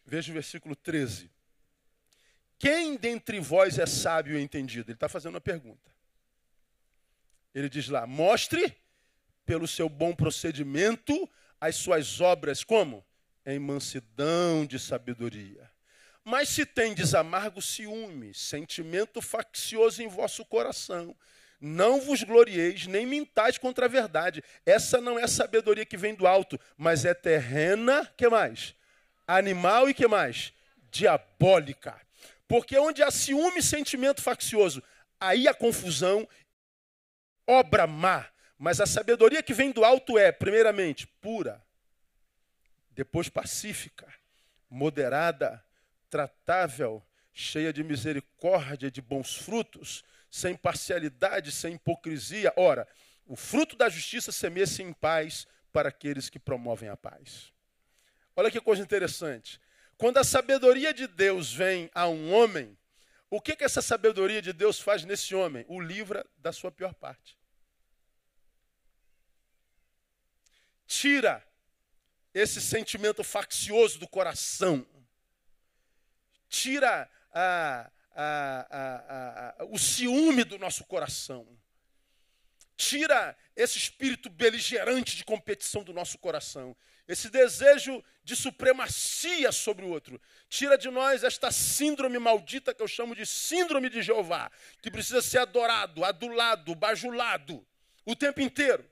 Veja o versículo 13. Quem dentre vós é sábio e entendido? Ele está fazendo uma pergunta. Ele diz lá, mostre pelo seu bom procedimento as suas obras como? Em mansidão de sabedoria. Mas se tendes amargo ciúme, sentimento faccioso em vosso coração, não vos glorieis, nem mintais contra a verdade. Essa não é sabedoria que vem do alto, mas é terrena, que mais? Animal e que mais? Diabólica. Porque onde há ciúme e sentimento faccioso, aí há confusão, obra má. Mas a sabedoria que vem do alto é, primeiramente, pura, depois pacífica, moderada, tratável, cheia de misericórdia, de bons frutos, sem parcialidade, sem hipocrisia. Ora, o fruto da justiça semeia-se em paz para aqueles que promovem a paz. Olha que coisa interessante. Quando a sabedoria de Deus vem a um homem, o que essa sabedoria de Deus faz nesse homem? O livra da sua pior parte. Tira esse sentimento faccioso do coração. Tira o ciúme do nosso coração. Tira esse espírito beligerante de competição do nosso coração. Esse desejo de supremacia sobre o outro. Tira de nós esta síndrome maldita que eu chamo de síndrome de Jeová, que precisa ser adorado, adulado, bajulado o tempo inteiro.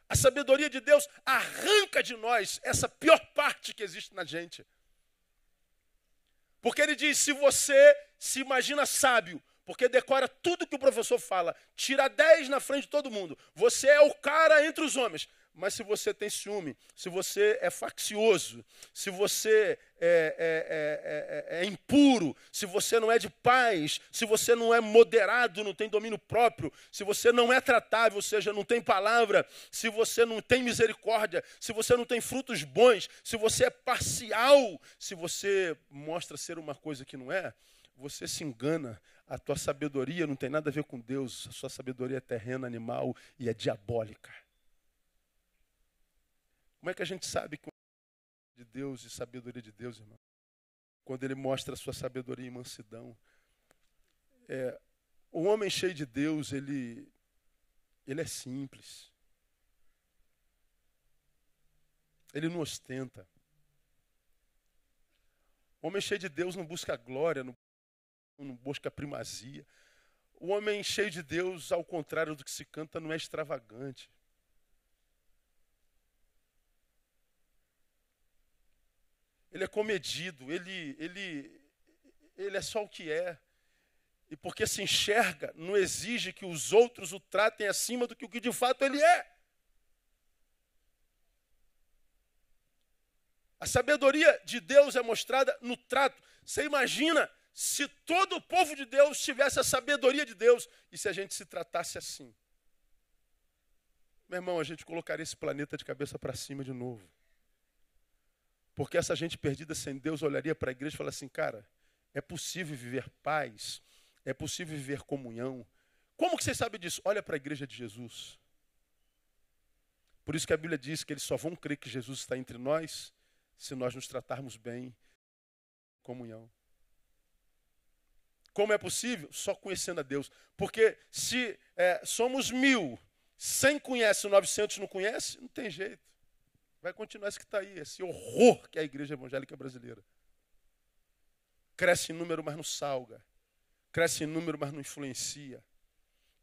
A sabedoria de Deus arranca de nós essa pior parte que existe na gente. Porque ele diz, se você se imagina sábio, porque decora tudo que o professor fala, tira 10 na frente de todo mundo, você é o cara entre os homens. Mas se você tem ciúme, se você é faccioso, se você é impuro, se você não é de paz, se você não é moderado, não tem domínio próprio, se você não é tratável, ou seja, não tem palavra, se você não tem misericórdia, se você não tem frutos bons, se você é parcial, se você mostra ser uma coisa que não é, você se engana. A tua sabedoria não tem nada a ver com Deus, a sua sabedoria é terrena, animal e é diabólica. Como é que a gente sabe que de Deus e sabedoria de Deus, irmão? Quando ele mostra a sua sabedoria e mansidão. O homem cheio de Deus, ele é simples. Ele não ostenta. O homem cheio de Deus não busca glória, não busca primazia. O homem cheio de Deus, ao contrário do que se canta, não é extravagante. Ele é comedido, ele é só o que é. E porque se enxerga, não exige que os outros o tratem acima do que o que de fato ele é. A sabedoria de Deus é mostrada no trato. Você imagina se todo o povo de Deus tivesse a sabedoria de Deus e se a gente se tratasse assim. Meu irmão, a gente colocaria esse planeta de cabeça para cima de novo. Porque essa gente perdida sem Deus olharia para a igreja e falaria assim, cara, é possível viver paz, é possível viver comunhão. Como que vocês sabem disso? Olha para a igreja de Jesus. Por isso que a Bíblia diz que eles só vão crer que Jesus está entre nós se nós nos tratarmos bem, comunhão. Como é possível? Só conhecendo a Deus. Porque se somos 1000, 100 conhece, 900 não conhece, não tem jeito. Vai continuar isso que está aí, esse horror que é a igreja evangélica brasileira. Cresce em número, mas não salga. Cresce em número, mas não influencia.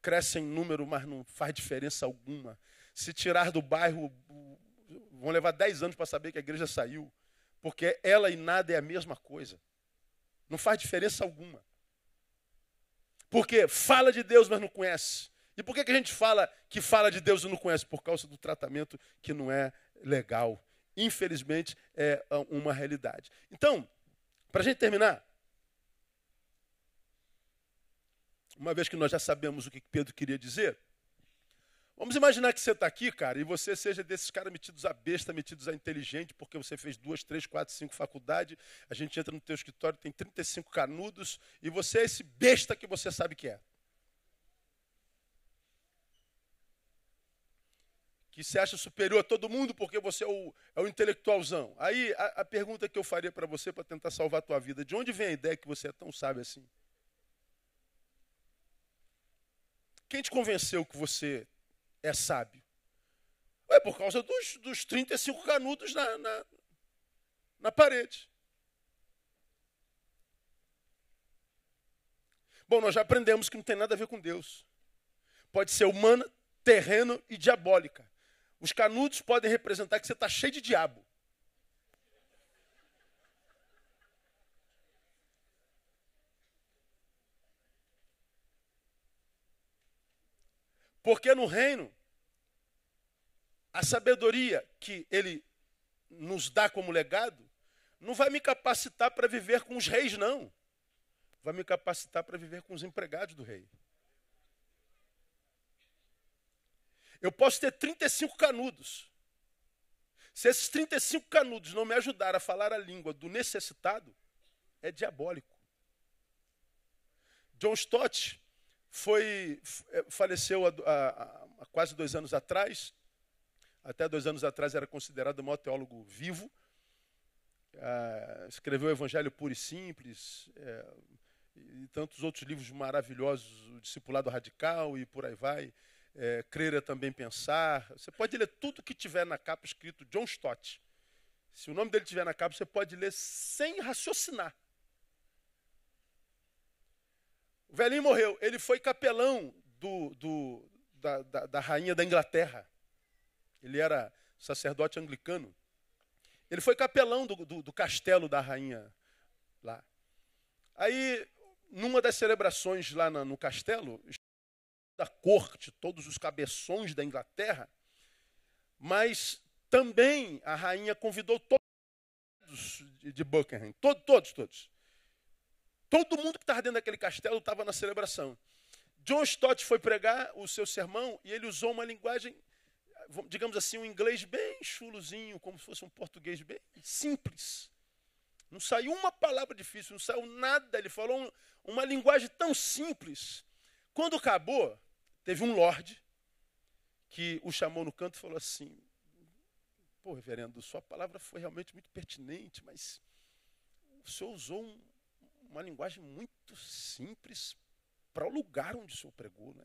Cresce em número, mas não faz diferença alguma. Se tirar do bairro, vão levar 10 anos para saber que a igreja saiu. Porque ela e nada é a mesma coisa. Não faz diferença alguma. Porque fala de Deus, mas não conhece. E por que a gente fala que fala de Deus e não conhece? Por causa do tratamento que não é legal. Infelizmente, é uma realidade. Então, para a gente terminar, uma vez que nós já sabemos o que Pedro queria dizer, vamos imaginar que você está aqui, cara, e você seja desses caras metidos a besta, metidos a inteligente, porque você fez 2, 3, 4, 5 faculdades, a gente entra no teu escritório, tem 35 canudos, e você é esse besta que você sabe que é. Que se acha superior a todo mundo porque você é o intelectualzão. Aí a pergunta que eu faria para você para tentar salvar a tua vida, de onde vem a ideia que você é tão sábio assim? Quem te convenceu que você é sábio? É por causa dos 35 canudos na parede. Bom, nós já aprendemos que não tem nada a ver com Deus. Pode ser humana, terreno e diabólica. Os canudos podem representar que você está cheio de diabo. Porque no reino, a sabedoria que ele nos dá como legado não vai me capacitar para viver com os reis, não. Vai me capacitar para viver com os empregados do rei. Eu posso ter 35 canudos. Se esses 35 canudos não me ajudarem a falar a língua do necessitado, é diabólico. John Stott faleceu há quase 2 anos atrás. Até 2 anos atrás era considerado o maior teólogo vivo. Escreveu o Evangelho Puro e Simples, e tantos outros livros maravilhosos, o Discipulado Radical e por aí vai. Crer é também pensar. Você pode ler tudo que tiver na capa escrito John Stott. Se o nome dele estiver na capa, você pode ler sem raciocinar. O velhinho morreu. Ele foi capelão da rainha da Inglaterra. Ele era sacerdote anglicano. Ele foi capelão do castelo da rainha lá. Aí, numa das celebrações lá no castelo, da corte, todos os cabeções da Inglaterra, mas também a rainha convidou todos de Buckingham, todos. Todo mundo que estava dentro daquele castelo estava na celebração. John Stott foi pregar o seu sermão e ele usou uma linguagem, digamos assim, um inglês bem chulozinho, como se fosse um português bem simples. Não saiu uma palavra difícil, não saiu nada. Ele falou uma linguagem tão simples. Quando acabou, teve um lorde que o chamou no canto e falou assim: pô, reverendo, sua palavra foi realmente muito pertinente, mas o senhor usou uma linguagem muito simples para o lugar onde o senhor pregou, né?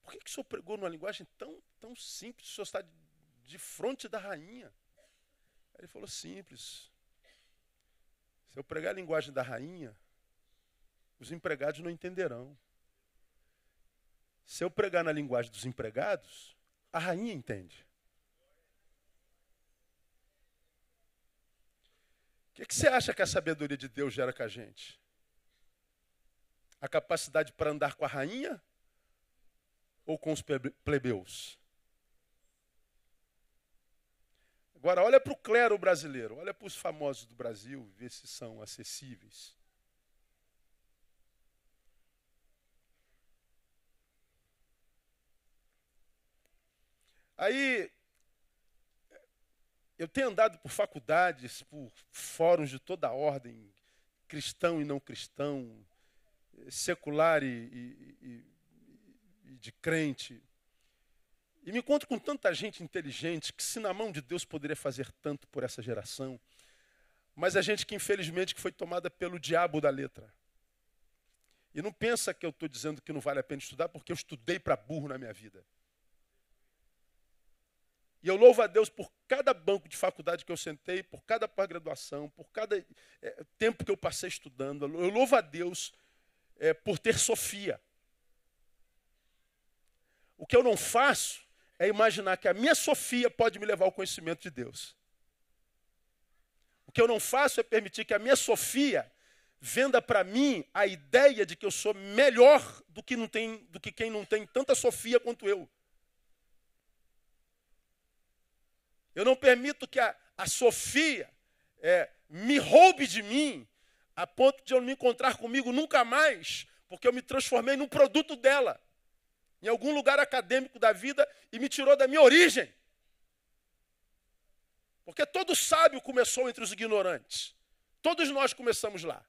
Por que o senhor pregou numa linguagem tão simples? O senhor está de frente da rainha. Aí ele falou: simples. Se eu pregar a linguagem da rainha, os empregados não entenderão. Se eu pregar na linguagem dos empregados, a rainha entende. O que você acha que a sabedoria de Deus gera com a gente? A capacidade para andar com a rainha ou com os plebeus? Agora, olha para o clero brasileiro, olha para os famosos do Brasil, vê se são acessíveis. Aí, eu tenho andado por faculdades, por fóruns de toda a ordem, cristão e não cristão, secular e de crente. E me encontro com tanta gente inteligente que, se na mão de Deus, poderia fazer tanto por essa geração. Mas a gente que, infelizmente, que foi tomada pelo diabo da letra. E não pensa que eu estou dizendo que não vale a pena estudar, porque eu estudei para burro na minha vida. E eu louvo a Deus por cada banco de faculdade que eu sentei, por cada pós-graduação, por cada tempo que eu passei estudando. Eu louvo a Deus por ter Sofia. O que eu não faço é imaginar que a minha Sofia pode me levar ao conhecimento de Deus. O que eu não faço é permitir que a minha Sofia venda para mim a ideia de que eu sou melhor do que quem não tem tanta Sofia quanto eu. Eu não permito que a Sofia me roube de mim, a ponto de eu não me encontrar comigo nunca mais, porque eu me transformei num produto dela, em algum lugar acadêmico da vida, e me tirou da minha origem. Porque todo sábio começou entre os ignorantes. Todos nós começamos lá.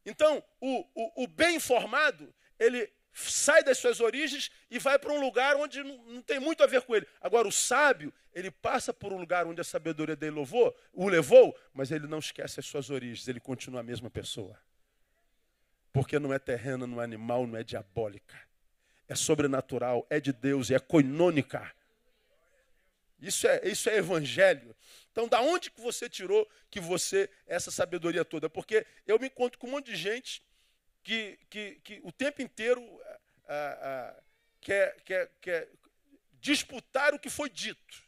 Então, o bem informado, ele sai das suas origens e vai para um lugar onde não tem muito a ver com ele. Agora, o sábio, ele passa por um lugar onde a sabedoria dele o levou, mas ele não esquece as suas origens, ele continua a mesma pessoa. Porque não é terrena, não é animal, não é diabólica. É sobrenatural, é de Deus, é coinônica. Isso é evangelho. Então, da onde que você tirou essa sabedoria toda? Porque eu me encontro com um monte de gente que o tempo inteiro quer disputar o que foi dito.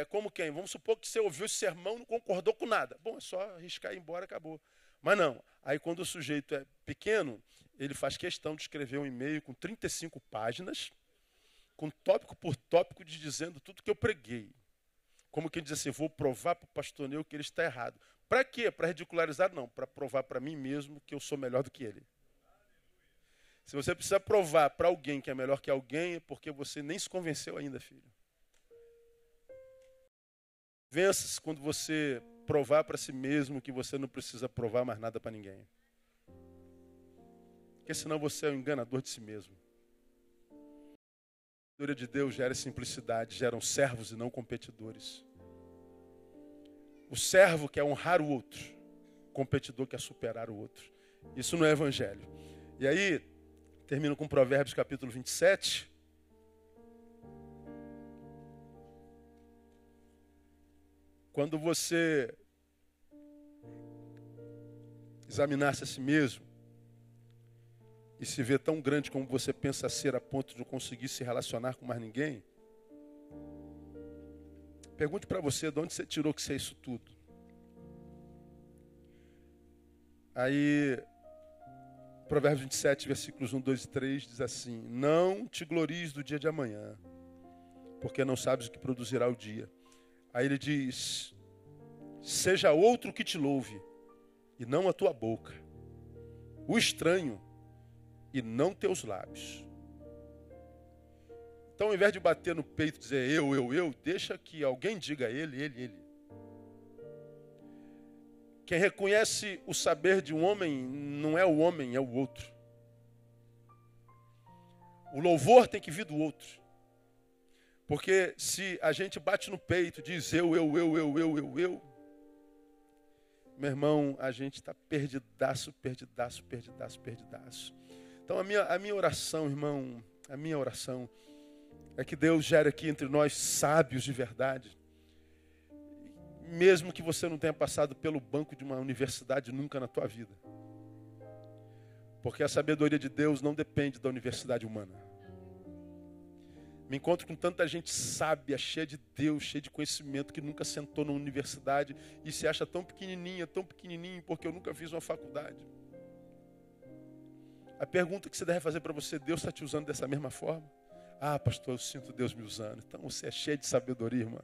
Como quem? Vamos supor que você ouviu esse sermão e não concordou com nada. Bom, é só arriscar e ir embora, acabou. Mas não. Aí quando o sujeito é pequeno, ele faz questão de escrever um e-mail com 35 páginas, com tópico por tópico, dizendo tudo que eu preguei. Como quem diz assim, vou provar para o pastor Neu que ele está errado. Para quê? Para ridicularizar? Não, para provar para mim mesmo que eu sou melhor do que ele. Se você precisa provar para alguém que é melhor que alguém, é porque você nem se convenceu ainda, filho. Vença-se quando você provar para si mesmo que você não precisa provar mais nada para ninguém. Porque senão você é um enganador de si mesmo. A sabedoria de Deus gera simplicidade, geram servos e não competidores. O servo quer honrar o outro, o competidor quer superar o outro. Isso não é evangelho. E aí, termino com Provérbios capítulo 27. Quando você examinar-se a si mesmo e se vê tão grande como você pensa ser a ponto de não conseguir se relacionar com mais ninguém, pergunte para você de onde você tirou que você é isso tudo. Aí, Provérbios 27, versículos 1, 2 e 3 diz assim: não te glories do dia de amanhã, porque não sabes o que produzirá o dia. Aí ele diz: seja outro que te louve, e não a tua boca, o estranho, e não teus lábios. Então, ao invés de bater no peito e dizer eu, deixa que alguém diga ele. Quem reconhece o saber de um homem não é o homem, é o outro. O louvor tem que vir do outro. Porque se a gente bate no peito e diz eu, meu irmão, a gente está perdidaço. Então a minha oração, irmão, a minha oração é que Deus gere aqui entre nós sábios de verdade. Mesmo que você não tenha passado pelo banco de uma universidade nunca na tua vida. Porque a sabedoria de Deus não depende da universidade humana. Me encontro com tanta gente sábia, cheia de Deus, cheia de conhecimento, que nunca sentou na universidade e se acha tão pequenininho, porque eu nunca fiz uma faculdade. A pergunta que você deve fazer para você: Deus está te usando dessa mesma forma? Ah, pastor, eu sinto Deus me usando. Então você é cheio de sabedoria, irmã.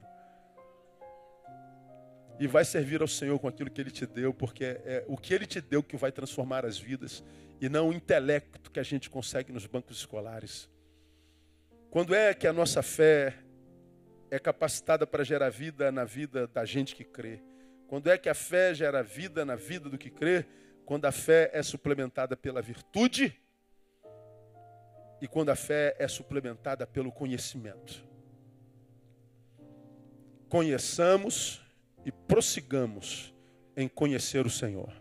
E vai servir ao Senhor com aquilo que Ele te deu, porque é o que Ele te deu que vai transformar as vidas, e não o intelecto que a gente consegue nos bancos escolares. Quando é que a nossa fé é capacitada para gerar vida na vida da gente que crê? Quando é que a fé gera vida na vida do que crê? Quando a fé é suplementada pela virtude e quando a fé é suplementada pelo conhecimento. Conheçamos e prossigamos em conhecer o Senhor.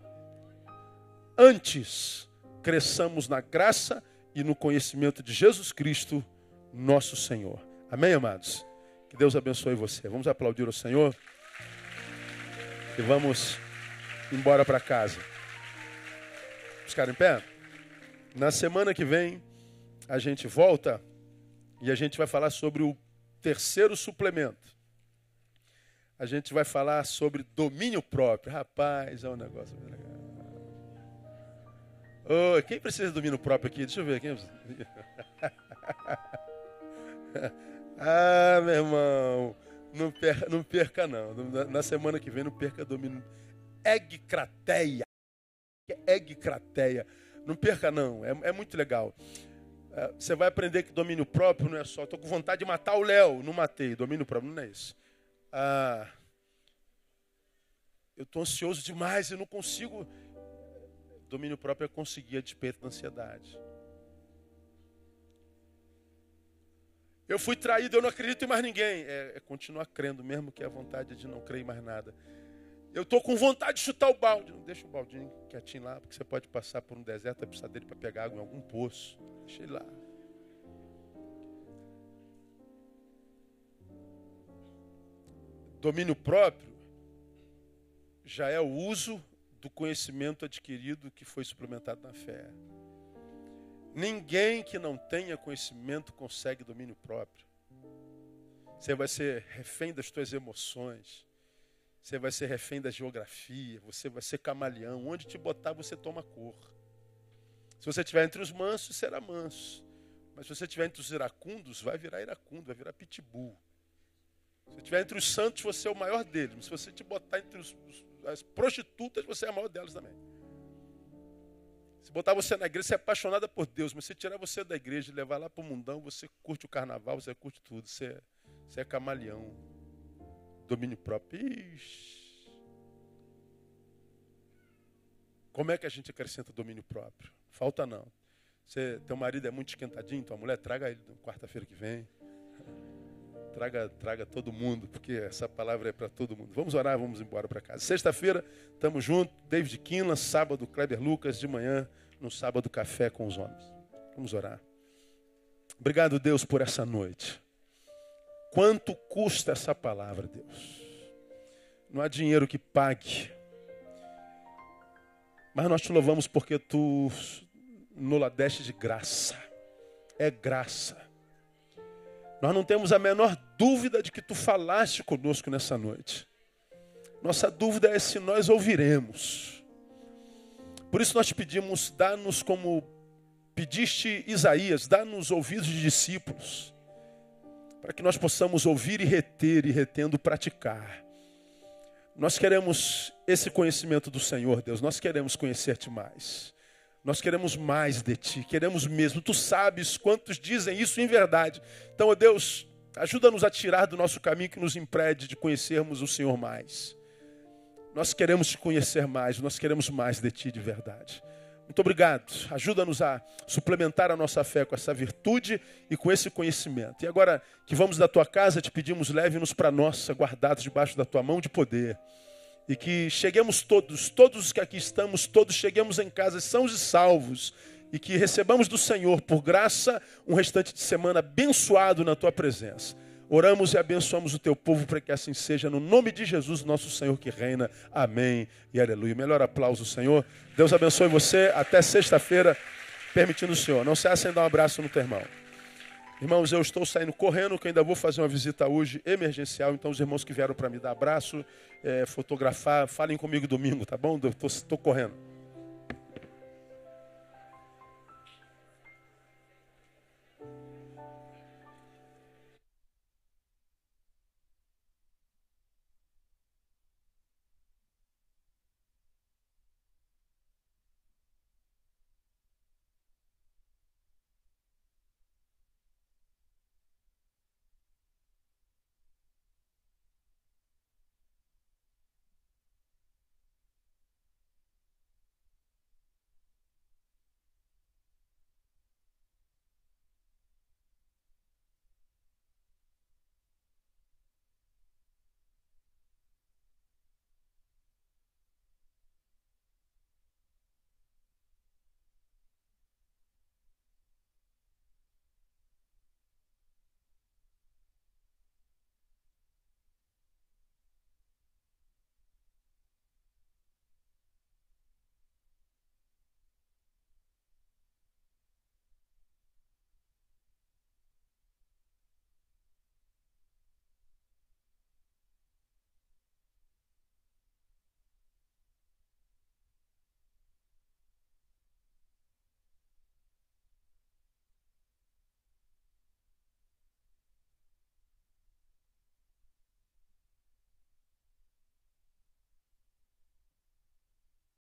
Antes, cresçamos na graça e no conhecimento de Jesus Cristo, nosso Senhor. Amém, amados? Que Deus abençoe você. Vamos aplaudir o Senhor e vamos embora para casa. Vamos ficar em pé? Na semana que vem, a gente volta e a gente vai falar sobre o terceiro suplemento. A gente vai falar sobre domínio próprio. Rapaz, é um negócio bem legal. Oh, quem precisa de domínio próprio aqui? Deixa eu ver. Quem... Ah, meu irmão, não perca não. Na semana que vem não perca domínio. Egkrateia. Egkrateia. Não perca, não. É muito legal. Você vai aprender que domínio próprio não é só, estou com vontade de matar o Léo, não matei. Domínio próprio não é isso. Eu estou ansioso demais, eu não consigo. Domínio próprio é conseguir a despeito da ansiedade. Eu fui traído, eu não acredito em mais ninguém. É continuar crendo, mesmo que a vontade é de não crer em mais nada. Eu estou com vontade de chutar o balde. Não deixa o baldinho quietinho lá, porque você pode passar por um deserto e precisar dele para pegar água em algum poço. Deixa ele lá. Domínio próprio já é o uso do conhecimento adquirido que foi suplementado na fé. Ninguém que não tenha conhecimento consegue domínio próprio. Você vai ser refém das suas emoções. Você vai ser refém da geografia. Você vai ser camaleão. Onde te botar, você toma cor. Se você estiver entre os mansos, será manso. Mas se você estiver entre os iracundos, vai virar iracundo, vai virar pitbull. Se você estiver entre os santos, você é o maior deles. Mas se você te botar entre as prostitutas, você é a maior delas também. Se botar você na igreja, você é apaixonada por Deus. Mas se tirar você da igreja e levar lá para o mundão, você curte o carnaval, você curte tudo. Você é camaleão. Domínio próprio. Ixi. Como é que a gente acrescenta domínio próprio? Falta não. Teu marido é muito esquentadinho, tua mulher, traga ele quarta-feira que vem. Traga todo mundo, porque essa palavra é para todo mundo. Vamos orar, vamos embora para casa. Sexta-feira, estamos juntos. David Kinlan, sábado, Kleber Lucas, de manhã, no sábado, café com os homens. Vamos orar. Obrigado, Deus, por essa noite. Quanto custa essa palavra, Deus? Não há dinheiro que pague. Mas nós te louvamos porque tu nos deste de graça. É graça. Nós não temos a menor dúvida de que tu falaste conosco nessa noite. Nossa dúvida é se nós ouviremos. Por isso nós te pedimos, dá-nos como pediste Isaías, dá-nos ouvidos de discípulos, para que nós possamos ouvir e reter, e retendo praticar. Nós queremos esse conhecimento do Senhor, Deus. Nós queremos conhecer-te mais. Nós queremos mais de ti, queremos mesmo. Tu sabes quantos dizem isso em verdade. Então, ó Deus, ajuda-nos a tirar do nosso caminho que nos impede de conhecermos o Senhor mais. Nós queremos te conhecer mais, nós queremos mais de ti de verdade. Muito obrigado. Ajuda-nos a suplementar a nossa fé com essa virtude e com esse conhecimento. E agora que vamos da tua casa, te pedimos, leve-nos para a nossa, guardados debaixo da tua mão de poder. E que cheguemos todos os que aqui estamos, todos cheguemos em casa sãos e salvos. E que recebamos do Senhor, por graça, um restante de semana abençoado na tua presença. Oramos e abençoamos o teu povo para que assim seja, no nome de Jesus, nosso Senhor que reina. Amém e aleluia. Melhor aplauso, Senhor. Deus abençoe você. Até sexta-feira, permitindo o Senhor. Não cesse em dar um abraço no teu irmão. Irmãos, eu estou saindo correndo, que ainda vou fazer uma visita hoje emergencial. Então, os irmãos que vieram para me dar abraço, fotografar, falem comigo domingo, tá bom? Estou correndo.